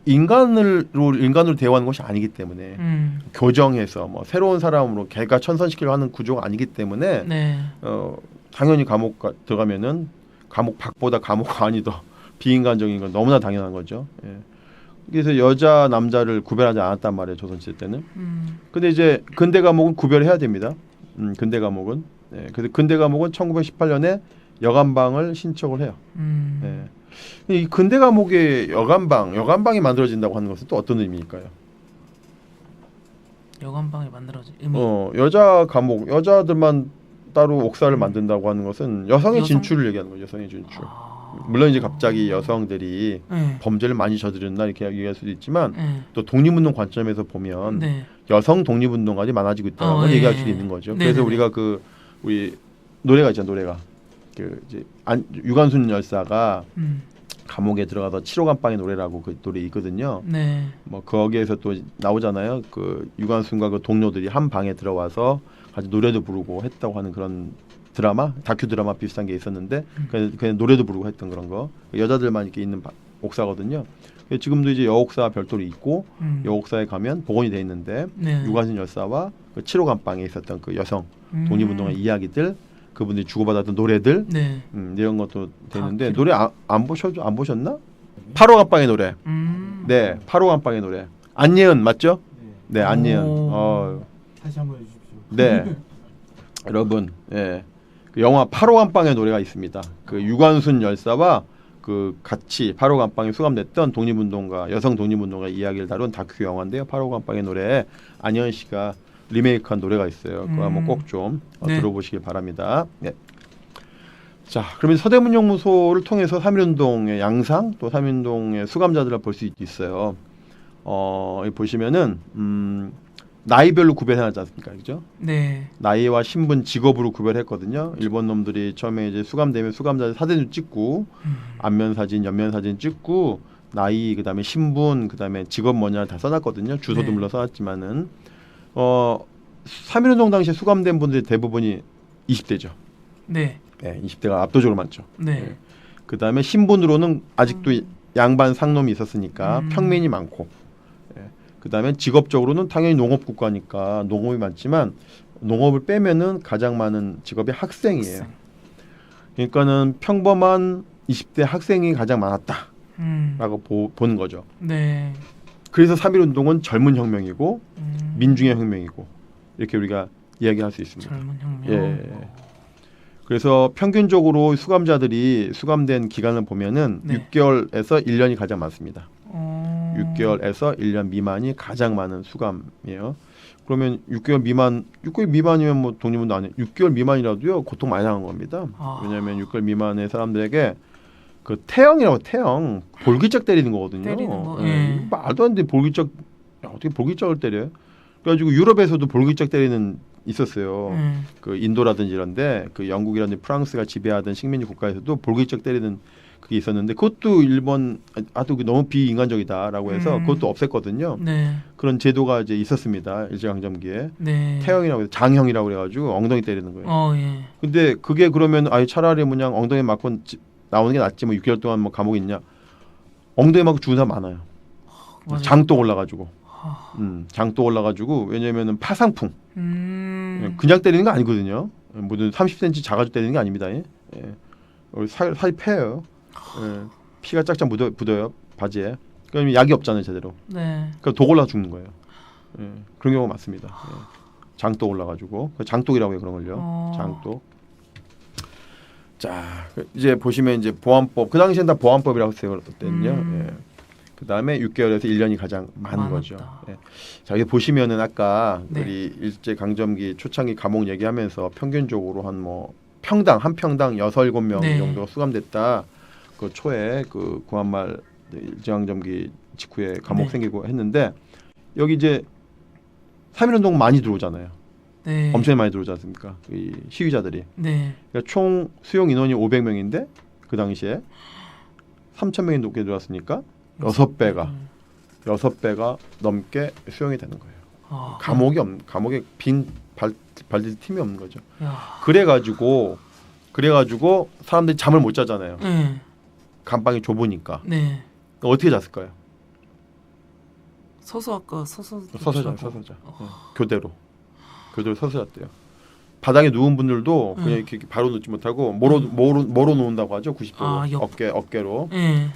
인간으로 대화하는 것이 아니기 때문에 교정해서 뭐 새로운 사람으로 개가 천선시키려 하는 구조가 아니기 때문에 네. 당연히 감옥 들어가면은 감옥 밖보다 감옥 안이 더 비인간적인 건 너무나 당연한 거죠. 예. 그래서 여자 남자를 구별하지 않았단 말이에요, 조선시대 때는. 근데 이제 근대 감옥은 구별해야 됩니다. 근대 감옥은. 예. 그래서 근대 감옥은 1918년에 여간방을 신청을 해요. 예. 이 근대 감옥의 여간방이 만들어진다고 하는 것은 또 어떤 의미일까요? 여간방이 만들어진 의미. 여자 감옥, 여자들만 따로 옥사를 만든다고 하는 것은 여성의 진출을 얘기하는 거죠. 여성의 진출. 물론 이제 갑자기 여성들이 범죄를 많이 저지른다 이렇게 얘기할 수도 있지만 또 독립운동 관점에서 보면 여성 독립운동가들이 많아지고 있다고 얘기할 수도 있는 거죠. 그래서 우리가 우리 노래가 있잖아요. 노래가 이제 유관순 열사가 감옥에 들어가서 7호 감방의 노래라고 그 노래 있거든요. 네. 뭐 거기에서 또 나오잖아요. 그 유관순과 그 동료들이 한 방에 들어와서 같이 노래도 부르고 했다고 하는 그런 다큐 드라마 비슷한 게 있었는데 그냥 노래도 부르고 했던 그런 거. 여자들만 이렇게 있는 옥사거든요. 지금도 이제 여옥사 별도로 있고 여옥사에 가면 복원이 돼 있는데 유관순 열사와 그 7호 감방에 있었던 그 여성 독립운동의 이야기들, 그분들이 주고받았던 노래들 이런 것도 되는데 노래 안 보셨나? 8호 감방의 노래. 네, 8호 감방의 노래. 안예은 맞죠? 네, 안예은. 다시 한번 해주십시오. 네, 여러분, 예, 그 영화 8호 감방의 노래가 있습니다. 그 유관순 열사와 그 같이 8호 감방에 수감됐던 독립운동가, 여성 독립운동가 이야기를 다룬 다큐 영화인데요. 8호 감방의 노래에 안예은 씨가 리메이크한 노래가 있어요. 그거 한번 꼭 좀 들어보시길 바랍니다. 네. 자, 그러면 서대문 형무소를 통해서 3.1운동의 양상, 또 3.1운동의 수감자들을 볼 수 있어요. 여기 보시면은 나이별로 구별해놨지 않습니까, 그죠? 네. 나이와 신분, 직업으로 구별했거든요. 일본 놈들이 처음에 이제 수감되면 수감자들 사진을 찍고 안면 사진, 옆면 사진 찍고 나이, 그다음에 신분, 그다음에 직업 뭐냐 다 써놨거든요. 주소도 물론 써놨지만은 3.1운동 당시에 수감된 분들이 대부분이 20대죠. 네. 네, 20대가 압도적으로 많죠. 네. 그다음에 신분으로는 아직도 양반 상놈이 있었으니까 평민이 많고. 그다음에 직업적으로는 당연히 농업 국가니까 농업이 많지만 농업을 빼면은 가장 많은 직업이 학생이에요. 그러니까는 평범한 20대 학생이 가장 많았다라고 보는 거죠. 네. 그래서 3.1운동은 젊은 혁명이고 민중의 혁명이고 이렇게 우리가 이야기할 수 있습니다. 젊은 혁명. 예. 그래서 평균적으로 수감자들이 수감된 기간을 보면은 네. 6개월에서 1년이 가장 많습니다. 어... 6개월에서 1년 미만이 가장 많은 수감이에요. 그러면 6개월 미만이면 뭐 독립운동 안 해. 6개월 미만이라도요 고통 많이 당한 겁니다. 아. 왜냐하면 6개월 미만의 사람들에게 그 태형 볼기짝 때리는 거거든요. 때리는 거, 예. 예. 말도 안 돼. 볼기짝 어떻게 볼기짝을 때려요? 그래가지고 유럽에서도 볼기짝 때리는 있었어요. 그 인도라든지 이런데 그 영국이라든지 프랑스가 지배하던 식민지 국가에서도 볼기짝 때리는 그게 있었는데 그것도 일본 너무 비인간적이다라고 해서 그것도 없앴거든요. 네. 그런 제도가 이제 있었습니다. 일제강점기에 네. 태형이라고 해서 장형이라고 그래가지고 엉덩이 때리는 거예요. 예. 근데 그게 그러면 차라리 그냥 엉덩이 맞고 나오는 게 낫지 뭐 6개월 동안 뭐 감옥에 있냐? 엉덩이 맞고 죽은 사람 많아요. 맞아요. 장독 올라가지고. 장독 올라가지고 왜냐면은 파상풍. 그냥 때리는 거 아니거든요. 모든 30cm 작아져 때리는 게 아닙니다. 예. 살이 패요. 예. 피가 짝짝 묻어요 바지에. 그러면 약이 없잖아요 제대로. 네. 그러니까 독 올라 죽는 거예요. 예. 그런 경우가 많습니다. 예. 장독 올라가지고 장독이라고 해요 그런 걸요. 장독. 자 이제 보시면 이제 보안법 그 당시엔 다 보안법이라고 했거든요. 예. 그 다음에 6개월에서 1년이 가장 많은 거죠. 예. 자 여기 보시면은 아까 네. 우리 일제 강점기 초창기 감옥 얘기하면서 평균적으로 한 뭐 한 평당 6, 7명 네. 정도가 수감됐다. 그 초에 그 구한말 일제 강점기 직후에 감옥 네. 생기고 했는데 여기 이제 3.1운동 많이 들어오잖아요. 네. 엄청 많이 들어오지 않습니까? 이 시위자들이. 네. 그러니까 총 수용 인원이 500명인데 그 당시에 3,000명이 넘게 들어왔으니까 6배가 넘게 수용이 되는 거예요. 감옥에 발딜 틈이 없는 거죠. 야. 그래가지고 사람들이 잠을 못 자잖아요. 네. 감방이 좁으니까. 네. 어떻게 잤을까요? 서서 자. 교대로 서서 잤대요. 바닥에 누운 분들도 그냥 이렇게 바로 눕지 못하고 모로 누운다고 하죠. 90도 어깨로.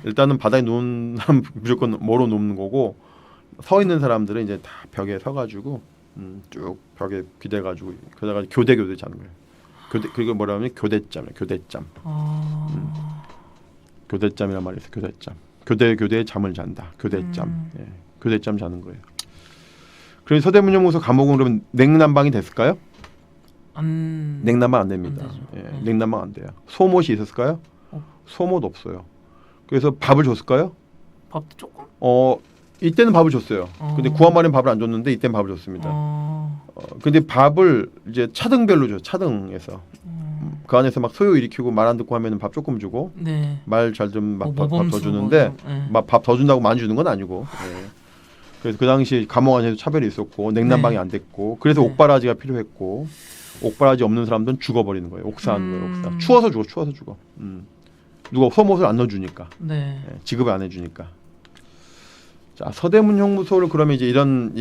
일단은 바닥에 누운 사람 무조건 모로 눕는 거고 서 있는 사람들은 이제 다 벽에 서가지고 쭉 벽에 기대가지고 그러다가 교대 자는 거예요. 그리고 뭐라 하면 교대짬이에요. 교대짬이란 말이 있어요. 교대짬. 교대에 잠을 잔다. 교대짬. 예. 교대짬 자는 거예요. 그래서 서대문형무소 감옥은 그러면 냉난방이 됐을까요? 냉난방 안 됩니다. 예. 냉난방 안 돼요. 소못이 있었을까요? 소못 없어요. 그래서 밥을 줬을까요? 밥도 조금? 이때는 밥을 줬어요. 근데 구한말엔 밥을 안 줬는데 이때는 밥을 줬습니다. 근데 밥을 이제 차등별로 줘요. 차등에서. 그 안에서 막 소요 일으키고 말 안 듣고 하면은 밥 조금 주고 네. 말 잘 좀 밥 더 주는데 막 밥 더 준다고 많이 주는 건 아니고. 예. 그래서 그 당시 감옥 안에도 차별이 있었고 냉난방이 안 됐고 그래서 옥바라지가 필요했고 옥바라지 없는 사람들은 죽어버리는 거예요. 옥사하는 거예요. 옥사. 추워서 죽어. 누가 소못을 안 넣어주니까. 네. 예, 지급을 안 해주니까. 자 서대문 형무소를 그러면 이제 이런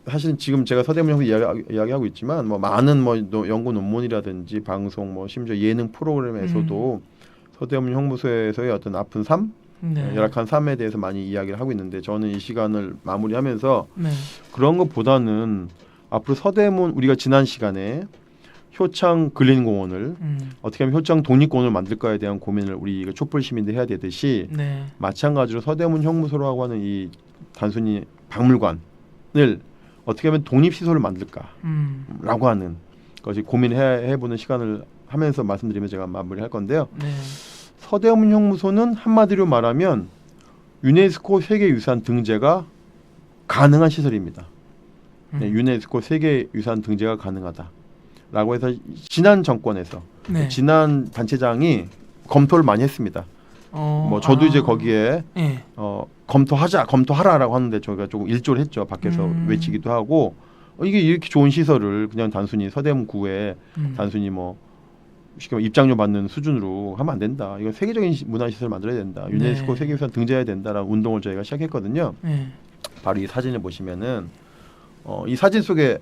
사실 지금 제가 서대문 형무소 이야기하고 있지만 뭐 많은 뭐 연구 논문이라든지 방송 뭐 심지어 예능 프로그램에서도 서대문 형무소에서의 어떤 아픈 삶, 열악한 삶에 대해서 많이 이야기를 하고 있는데 저는 이 시간을 마무리하면서 그런 것보다는 앞으로 서대문 우리가 지난 시간에 효창 근린공원을 어떻게 하면 효창 독립공원을 만들까에 대한 고민을 우리 촛불 시민들 해야 되듯이 마찬가지로 서대문 형무소라고 하는 이 단순히 박물관을 어떻게 하면 독립시설을 만들까라고 하는 것이 고민해보는 시간을 하면서 말씀드리면 제가 마무리할 건데요. 서대문 형무소는 한마디로 말하면 유네스코 세계유산 등재가 가능한 시설입니다. 유네스코 세계유산 등재가 가능하다라고 해서 지난 정권에서 지난 단체장이 검토를 많이 했습니다. 뭐 저도 이제 거기에 검토하라라고 하는데 저희가 조금 일조를 했죠. 밖에서 외치기도 하고 이게 이렇게 좋은 시설을 그냥 단순히 서대문구에 단순히 뭐 쉽게 말해 입장료 받는 수준으로 하면 안 된다. 이거 세계적인 문화시설을 만들어야 된다. 유네스코 세계유산 등재해야 된다라는 운동을 저희가 시작했거든요. 바로 이 사진을 보시면은 이 사진 속에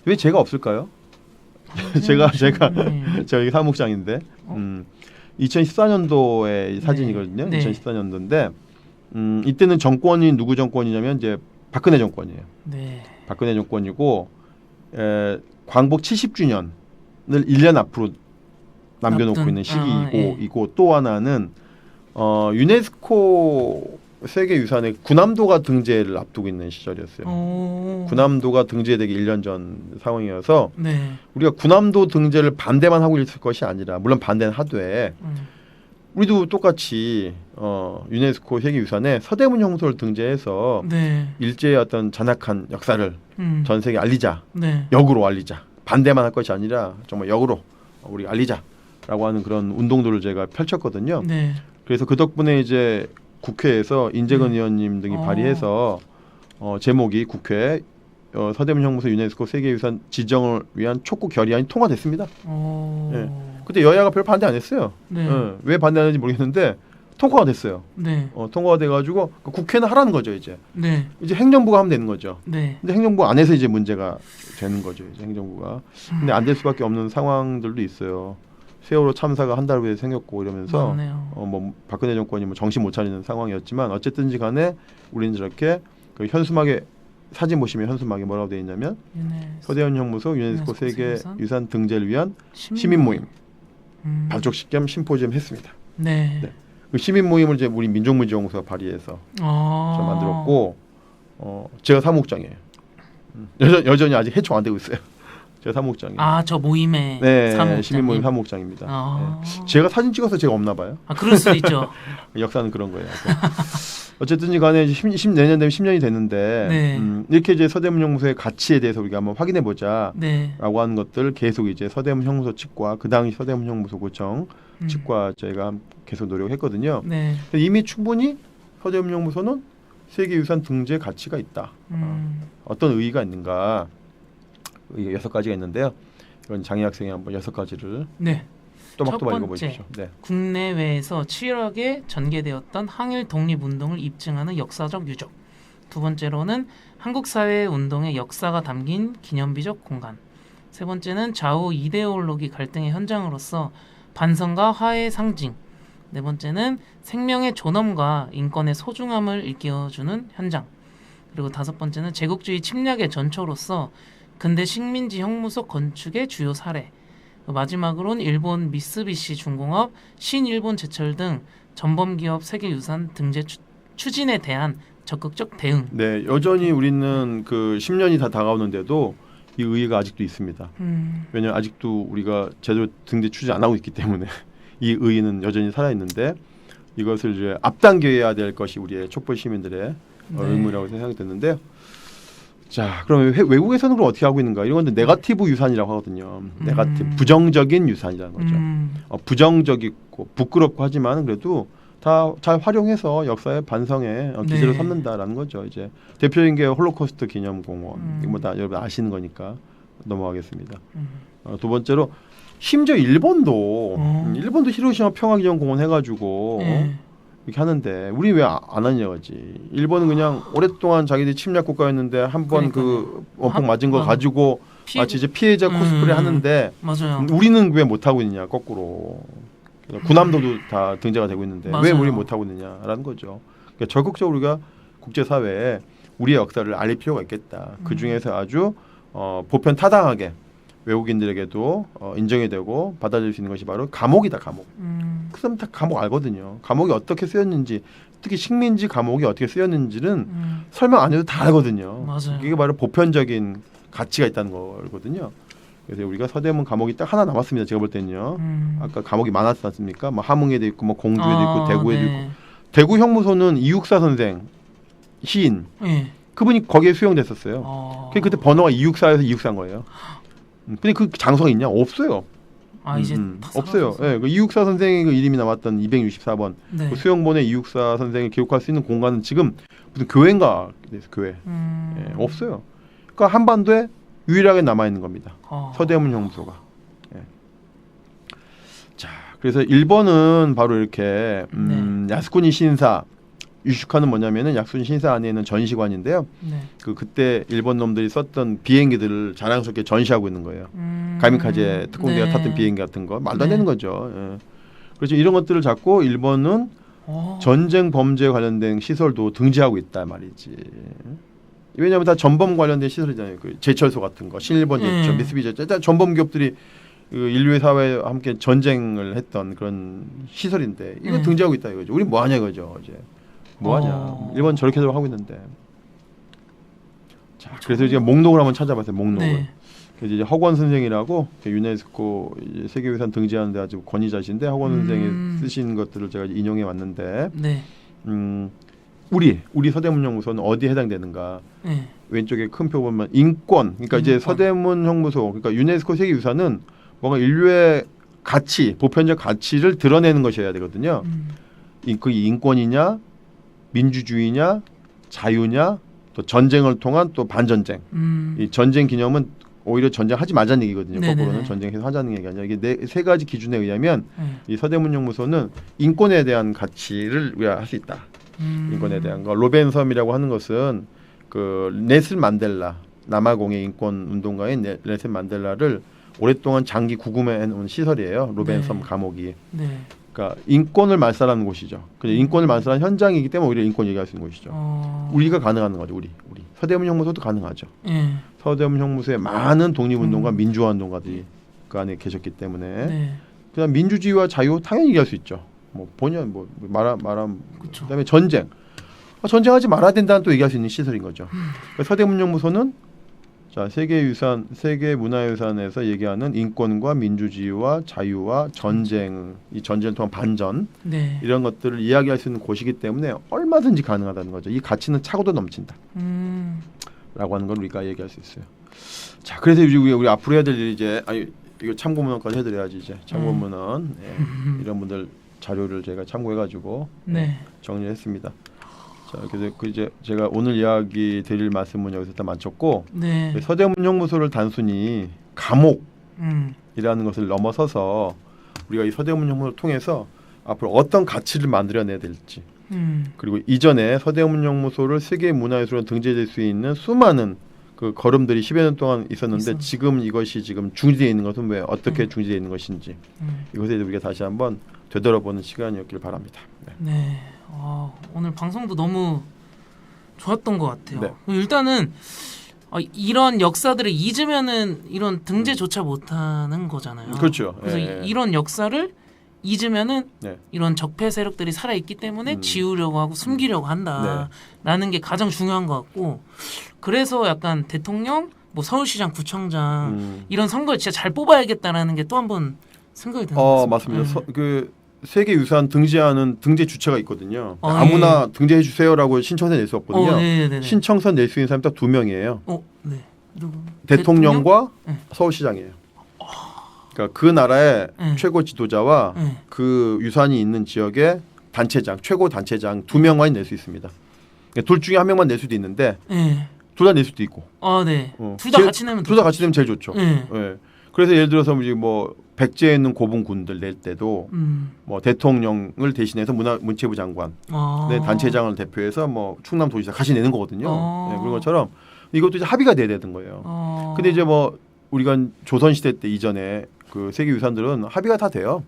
왜 제가 없을까요? 제가 여기 사무국장인데 2014년도의 사진이거든요. 2014년도인데 이때는 정권이 누구 정권이냐면 이제 박근혜 정권이에요. 박근혜 정권이고 광복 70주년 1년 앞으로 남겨놓고 납둔. 있는 시기이고 예. 이고 또 하나는 유네스코 세계유산의 군함도가 등재를 앞두고 있는 시절이었어요. 군함도가 등재되기 1년 전 상황이어서 네. 우리가 군함도 등재를 반대만 하고 있을 것이 아니라 물론 반대는 하되 우리도 똑같이 유네스코 세계유산에 서대문 형무소를 등재해서 네. 일제의 어떤 잔악한 역사를 전 세계에 알리자. 네. 역으로 알리자. 반대만 할 것이 아니라 정말 역으로 우리 알리자라고 하는 그런 운동들을 제가 펼쳤거든요. 네. 그래서 그 덕분에 이제 국회에서 인재근 의원님 등이 발의해서 제목이 국회 서대문 형무소 유네스코 세계유산 지정을 위한 촉구 결의안이 통과됐습니다. 예. 그때 여야가 별 반대 안 했어요. 네. 왜 반대하는지 모르겠는데 통과가 됐어요. 네. 통과가 돼가지고 국회는 하라는 거죠 이제. 네. 이제 행정부가 하면 되는 거죠. 네. 근데 행정부 안에서 이제 문제가 되는 거죠. 이제 행정부가. 근데 안 될 수밖에 없는 상황들도 있어요. 세월호 참사가 한 달 후에 생겼고 이러면서 뭐 박근혜 정권이 뭐 정신 못 차리는 상황이었지만 어쨌든지 간에 우리는 저렇게 그 현수막에 사진 보시면 현수막에 뭐라고 되어 있냐면 서대문 형무소 유네스코 세계유산 등재를 위한 시민 모임 발족식 겸 심포지엄 했습니다. 네. 네. 그 시민 모임을 이제 우리 민족문제연구소가 발의해서 만들었고 제가 사무국장이에요. 여전히 아직 해촉 안 되고 있어요. 제가 사무국장이에요. 저 모임의 네, 사무국장님. 시민 모임 사무국장입니다. 네. 제가 사진 찍어서 제가 없나 봐요. 그럴 수도 있죠. 역사는 그런 거예요. 어쨌든지 간에 내년 되면 10년이 됐는데 네. 이렇게 이제 서대문 형무소의 가치에 대해서 우리가 한번 확인해 보자라고 네. 하는 것들 계속 이제 서대문 형무소 측과 그 당시 서대문 형무소 구청 측과 저희가 계속 노력했거든요. 네. 이미 충분히 서대문 형무소는 세계유산 등재 가치가 있다. 어떤 의의가 있는가? 의의가 6가지가 있는데요. 이건 장희 학생이 한번 6가지를 네. 또박또박 첫 읽어보십시오. 네. 국내외에서 치열하게 전개되었던 항일 독립운동을 입증하는 역사적 유적. 두 번째로는 한국 사회 운동의 역사가 담긴 기념비적 공간. 세 번째는 좌우 이데올로기 갈등의 현장으로서 반성과 화해의 상징. 네 번째는 생명의 존엄과 인권의 소중함을 일깨워주는 현장. 그리고 다섯 번째는 제국주의 침략의 전초로서 근대 식민지 형무소 건축의 주요 사례. 마지막으로는 일본 미쓰비시 중공업, 신일본 제철 등 전범기업 세계유산 등재 추진에 대한 적극적 대응. 네, 여전히 우리는 그 10년이 다 다가오는데도 이 의의가 아직도 있습니다. 왜냐하면 아직도 우리가 제대로 등재 추진 안 하고 있기 때문에 이 의의는 여전히 살아 있는데 이것을 이제 앞당겨야 될 것이 우리의 촛불 시민들의 의무라고 생각이 됐는데요. 자, 그럼 외국에서는 그럼 어떻게 하고 있는가? 이런 건 네거티브 유산이라고 하거든요. 네거티브, 부정적인 유산이라는 거죠. 부정적이고 부끄럽고 하지만 그래도 다 잘 활용해서 역사의 반성에 기재로 삼는다라는 거죠. 이제 대표적인 게 홀로코스트 기념공원. 이거 뭐 다 여러분 아시는 거니까 넘어가겠습니다. 두 번째로 심지어 일본도 히로시마 평화기념공원 해가지고 이렇게 하는데 우리 왜 안 하냐 거지. 일본은 그냥 오랫동안 자기들이 침략 국가였는데 한번 그 원폭 맞은 거 가지고 마치 이제 피해자 코스프레 하는데 맞아요. 우리는 왜 못 하고 있느냐 거꾸로. 군함도도 다 등재가 되고 있는데 왜 우리 못 하고 있느냐라는 거죠. 그러니까 적극적으로 우리가 국제 사회에 우리의 역사를 알릴 필요가 있겠다. 그 중에서 아주 보편 타당하게 외국인들에게도 인정이 되고 받아들일 수 있는 것이 바로 감옥이다. 감옥. 그 사람 다 감옥 알거든요. 감옥이 어떻게 쓰였는지, 특히 식민지 감옥이 어떻게 쓰였는지는 설명 안 해도 다 알거든요. 맞아요. 이게 바로 보편적인 가치가 있다는 거거든요. 그래서 우리가 서대문 감옥이 딱 하나 남았습니다. 제가 볼 때는요. 아까 감옥이 많았지 않습니까? 뭐 함흥에도 있고, 뭐 공주에도 있고, 대구에도 있고. 대구 형무소는 이육사 선생 시인 그분이 거기에 수용됐었어요. 그때 번호가 264에서 264인 거예요. 근데 그 장소가 있냐? 없어요. 이제 없어요. 예, 그 이육사 선생의 그 이름이 남았던 264번 그 수용본에 이육사 선생을 기록할 수 있는 공간은 지금 무슨 교회인가 교회 예, 없어요. 그러니까 한반도에 유일하게 남아 있는 겁니다. 서대문 형무소가. 예. 자, 그래서 일본은 바로 이렇게 야스쿠니 신사 유슈카는 뭐냐면은 야스쿠니 신사 안에 있는 전시관인데요. 그때 일본 놈들이 썼던 비행기들을 자랑스럽게 전시하고 있는 거예요. 가미카제 특공대가 탔던 비행기 같은 거 말도 안 되는 거죠. 예. 그래서 이런 것들을 잡고 일본은 전쟁 범죄에 관련된 시설도 등재하고 있다 말이지. 왜냐하면 다 전범 관련된 시설이잖아요. 그 제철소 같은 거, 신일본 제철, 미쓰비시 제철, 전범 기업들이 그 인류의 사회와 함께 전쟁을 했던 그런 시설인데 이거 네. 등재하고 있다 이거죠. 우리 뭐 하냐 이거죠. 이제 뭐 하냐. 일본 저렇게도 하고 있는데. 자, 그래서 이제 목록을 한번 찾아봤어요. 목록을. 네. 그래서 이제 허권 선생이라고 유네스코 이제 세계유산 등재하는데 아주 권위자신데 허권 선생이 쓰신 것들을 제가 인용해 왔는데 네. 우리 서대문연구소는 어디에 해당되는가? 네. 왼쪽에 큰 표 보면 인권. 그러니까 이제 서대문연구소, 그러니까 유네스코 세계유산은 뭔가 인류의 가치, 보편적 가치를 드러내는 것이어야 되거든요. 그 인권이냐, 민주주의냐, 자유냐, 또 전쟁을 통한 또 반전쟁. 이 전쟁 기념은 오히려 전쟁하지 말자는 얘기거든요. 네네네. 거꾸로는 전쟁해서 하자는 얘기가 아니라 이게 세 가지 기준에 의하면 네. 이 서대문연구소는 인권에 대한 가치를 우리가 할 수 있다. 인권에 대한 거. 로벤섬이라고 하는 것은 그 넬슨 만델라 남아공의 인권 운동가인 넬슨 만델라를 오랫동안 장기 구금해 놓은 시설이에요. 로벤섬 네. 감옥이. 네. 그러니까 인권을 말살하는 곳이죠. 근데 인권을 말살하는 현장이기 때문에 오히려 인권 얘기할 수 있는 곳이죠. 우리가 가능한 거죠. 우리 서대문형무소도 가능하죠. 네. 서대문형무소에 많은 독립운동가, 민주화운동가들이 그 안에 계셨기 때문에 네. 그다음 민주주의와 자유 당연히 얘기할 수 있죠. 뭐 본연 뭐 말함. 그쵸. 그다음에 전쟁. 전쟁하지 말아야 된다는 또 얘기할 수 있는 시설인 거죠. 그러니까 서대문형무소는 자 세계문화유산에서 얘기하는 인권과 민주주의와 자유와 전쟁, 이 전쟁을 통한 반전 네. 이런 것들을 이야기할 수 있는 곳이기 때문에 얼마든지 가능하다는 거죠. 이 가치는 차고도 넘친다. 라고 하는 걸 우리가 얘기할 수 있어요. 자, 그래서 우리 앞으로 해야 될 일이 이제 이거 참고문헌까지 해드려야지 이제 참고문헌 이런 분들 자료를 제가 참고해가지고 네. 정리했습니다. 자, 그래서 이제 제가 오늘 이야기 드릴 말씀은 여기서 다 마쳤고 네. 서대문형무소를 단순히 감옥이라는 음. 것을 넘어서서 우리가 이 서대문형무소를 통해서 앞으로 어떤 가치를 만들어내야 될지 그리고 이전에 서대문형무소를 세계문화유산으로 등재될 수 있는 수많은 그 걸음들이 10여 년 동안 있었는데 지금 이것이 지금 중지되어 있는 것은 왜 어떻게 중지되어 있는 것인지 이것에 대해서 우리가 다시 한번 되돌아보는 시간이었길 바랍니다. 네. 네. 오늘 방송도 너무 좋았던 것 같아요. 네. 일단은 이런 역사들을 잊으면은 이런 등재조차 못하는 거잖아요. 그렇죠. 그래서 예. 이런 역사를 잊으면은 네. 이런 적폐 세력들이 살아 있기 때문에 지우려고 하고 숨기려고 한다라는 게 가장 중요한 것 같고, 그래서 약간 대통령, 뭐 서울시장, 구청장 이런 선거를 진짜 잘 뽑아야겠다라는 게 또 한 번 생각이 드는 것 같습니다. 맞습니다. 그 세계유산 등재하는 등재 주체가 있거든요. 예. 아무나 등재해 주세요라고 신청서 낼 수 없거든요. 네네네. 신청서 낼 수 있는 사람이 딱 2명이에요. 네. 누구? 대통령과 네. 서울시장이에요. 그러니까 그 나라의 최고 지도자와 네. 그 유산이 있는 지역의 단체장, 최고 단체장 2명만이 낼 수 있습니다. 그러니까 둘 중에 한 명만 낼 수도 있는데 네. 둘 다 낼 수도 있고. 네. 둘 다 같이 내면 둘 다 같이 내면 제일 좋죠. 네. 예. 그래서 예를 들어서 뭐 백제에 있는 고분군들 낼 때도 뭐 대통령을 대신해서 문체부 장관, 단체장을 대표해서 뭐 충남도지사 같이 내는 거거든요. 그런 것처럼 이것도 이제 합의가 돼야 되는 거예요. 근데 이제 뭐 우리가 조선시대 때 이전에 그 세계유산들은 합의가 다 돼요.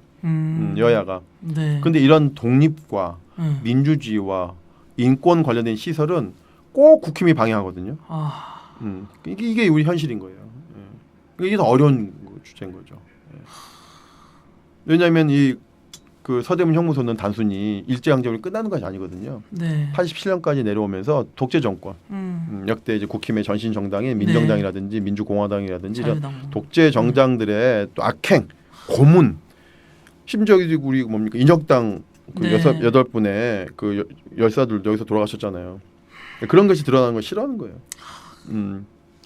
여야가. 네. 근데 이런 독립과 민주주의와 인권 관련된 시설은 꼭 국힘이 방해하거든요. 이게 우리 현실인 거예요. 이게 더 어려운 주제인 거죠. 왜냐하면 그 서대문 형무소는 단순히 일제강점기 끝나는 것이 아니거든요. 네. 87년까지 내려오면서 독재 정권, 역대 이제 국힘의 전신 정당인 민정당이라든지 민주공화당이라든지 이런 독재 정당들의 또 악행, 고문, 심지어 우리 뭡니까 인혁당 그 8분의 그 열사들도 여기서 돌아가셨잖아요. 그런 것이 드러나는 걸 싫어하는 거예요.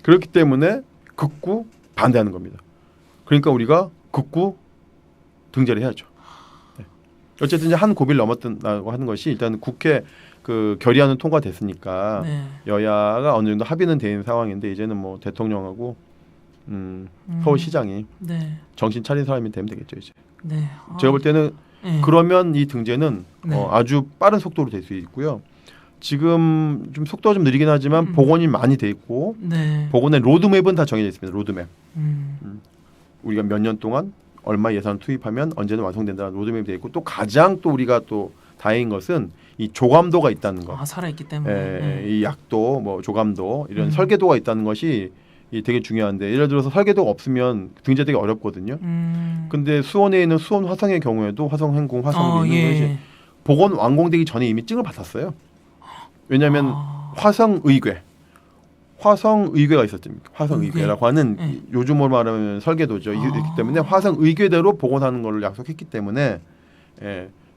그렇기 때문에 극구 반대하는 겁니다. 그러니까 우리가 극구 등재를 해야죠. 네. 어쨌든 이제 한 고비를 넘었다고 하는 것이 일단 국회 그 결의안은 통과됐으니까 여야가 어느 정도 합의는 된 상황인데 이제는 뭐 대통령하고 서울시장이 정신 차린 사람이 되면 되겠죠 이제. 네. 제가 볼 때는 그러면 이 등재는 아주 빠른 속도로 될 수 있고요. 지금 좀 속도가 좀 느리긴 하지만 복원이 많이 돼 있고 복원의 로드맵은 다 정해져 있습니다. 로드맵. 우리가 몇 년 동안 얼마 예산을 투입하면 언제는 완성된다는 로드맵이 돼 있고 또 가장 또 우리가 또 다행인 것은 이 조감도가 있다는 거. 살아있기 때문에. 이 약도 뭐 조감도 이런 설계도가 있다는 것이 되게 중요한데 예를 들어서 설계도가 없으면 등재되기 어렵거든요. 근데 수원에 있는 수원 화성의 경우에도 화성 행궁, 화성 있는 것이 예. 복원 완공되기 전에 이미 증을 받았어요. 왜냐하면 화성의궤가 있었습니까? 화성의궤라고 하는 네. 요즘으로 말하면 설계도죠. 있기 때문에 화성의궤대로 복원하는 걸 약속했기 때문에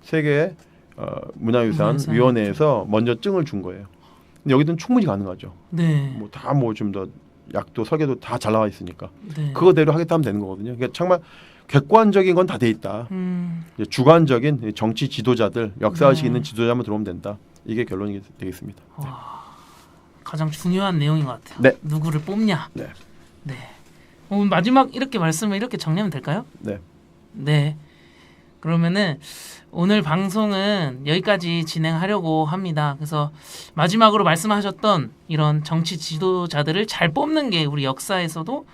세계 문화유산위원회에서 먼저 증을 준 거예요. 근데 여기는 충분히 가능하죠. 네. 뭐 다 뭐 좀 더 약도 설계도 다 잘 나와 있으니까 네. 그거대로 하겠다 하면 되는 거거든요. 그러니까 정말 객관적인 건 다 돼 있다. 이제 주관적인 정치 지도자들, 역사의식 네. 있는 지도자만 들어오면 된다. 이게 결론이 되겠습니다. 네. 가장 중요한 내용인 것 같아요. 네. 누구를 뽑냐. 네. 네. 마지막 이렇게 말씀을 이렇게 정리하면 될까요? 네. 네. 그러면은 오늘 방송은 여기까지 진행하려고 합니다. 그래서 마지막으로 말씀하셨던 이런 정치 지도자들을 잘 뽑는 게 우리 역사에서도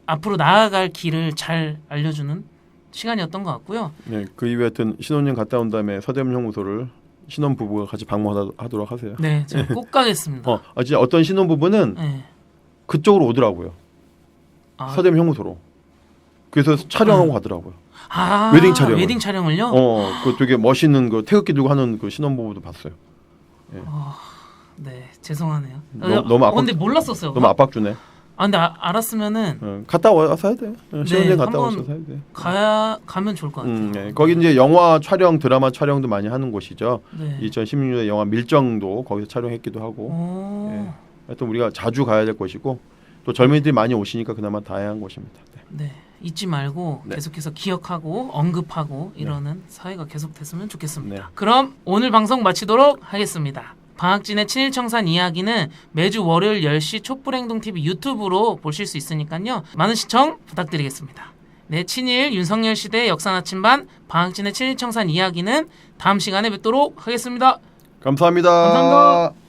앞으로 나아갈 길을 잘 알려주는 시간이었던 것 같고요. 네, 그 이후에 하여튼 신혼여행 갔다 온 다음에 서대문 형무소를 신혼부부가 같이 방문하도록 하세요. 네, 제가 꼭 가겠습니다. 진짜 어떤 신혼부부는 네. 그쪽으로 오더라고요. 서대문 형무소로. 그래서 촬영하고 가더라고요. 웨딩 촬영. 웨딩 촬영을요? 그 되게 멋있는 그 태극기 들고 하는 그 신혼부부도 봤어요. 네, 죄송하네요. 너무 근데 몰랐었어요. 너무 압박 주네. 근데 알았으면은 갔다 와서 해야 돼. 신혼여행 갔다 한번 와서 해야 돼. 가면 좋을 것 같아요. 네. 거기 이제 영화 촬영, 드라마 촬영도 많이 하는 곳이죠. 네. 2016년에 영화 밀정도 거기서 촬영했기도 하고. 네. 하여튼 우리가 자주 가야 될 곳이고 또 젊은이들이 많이 오시니까 그나마 다양한 곳입니다. 네. 잊지 말고 계속해서 기억하고 언급하고 이러는 사회가 계속됐으면 좋겠습니다. 네. 그럼 오늘 방송 마치도록 하겠습니다. 방학진의 친일청산 이야기는 매주 월요일 10시 촛불행동TV 유튜브로 보실 수 있으니까요. 많은 시청 부탁드리겠습니다. 네, 친일 윤석열 시대의 역사 나침반 방학진의 친일청산 이야기는 다음 시간에 뵙도록 하겠습니다. 감사합니다. 감사합니다.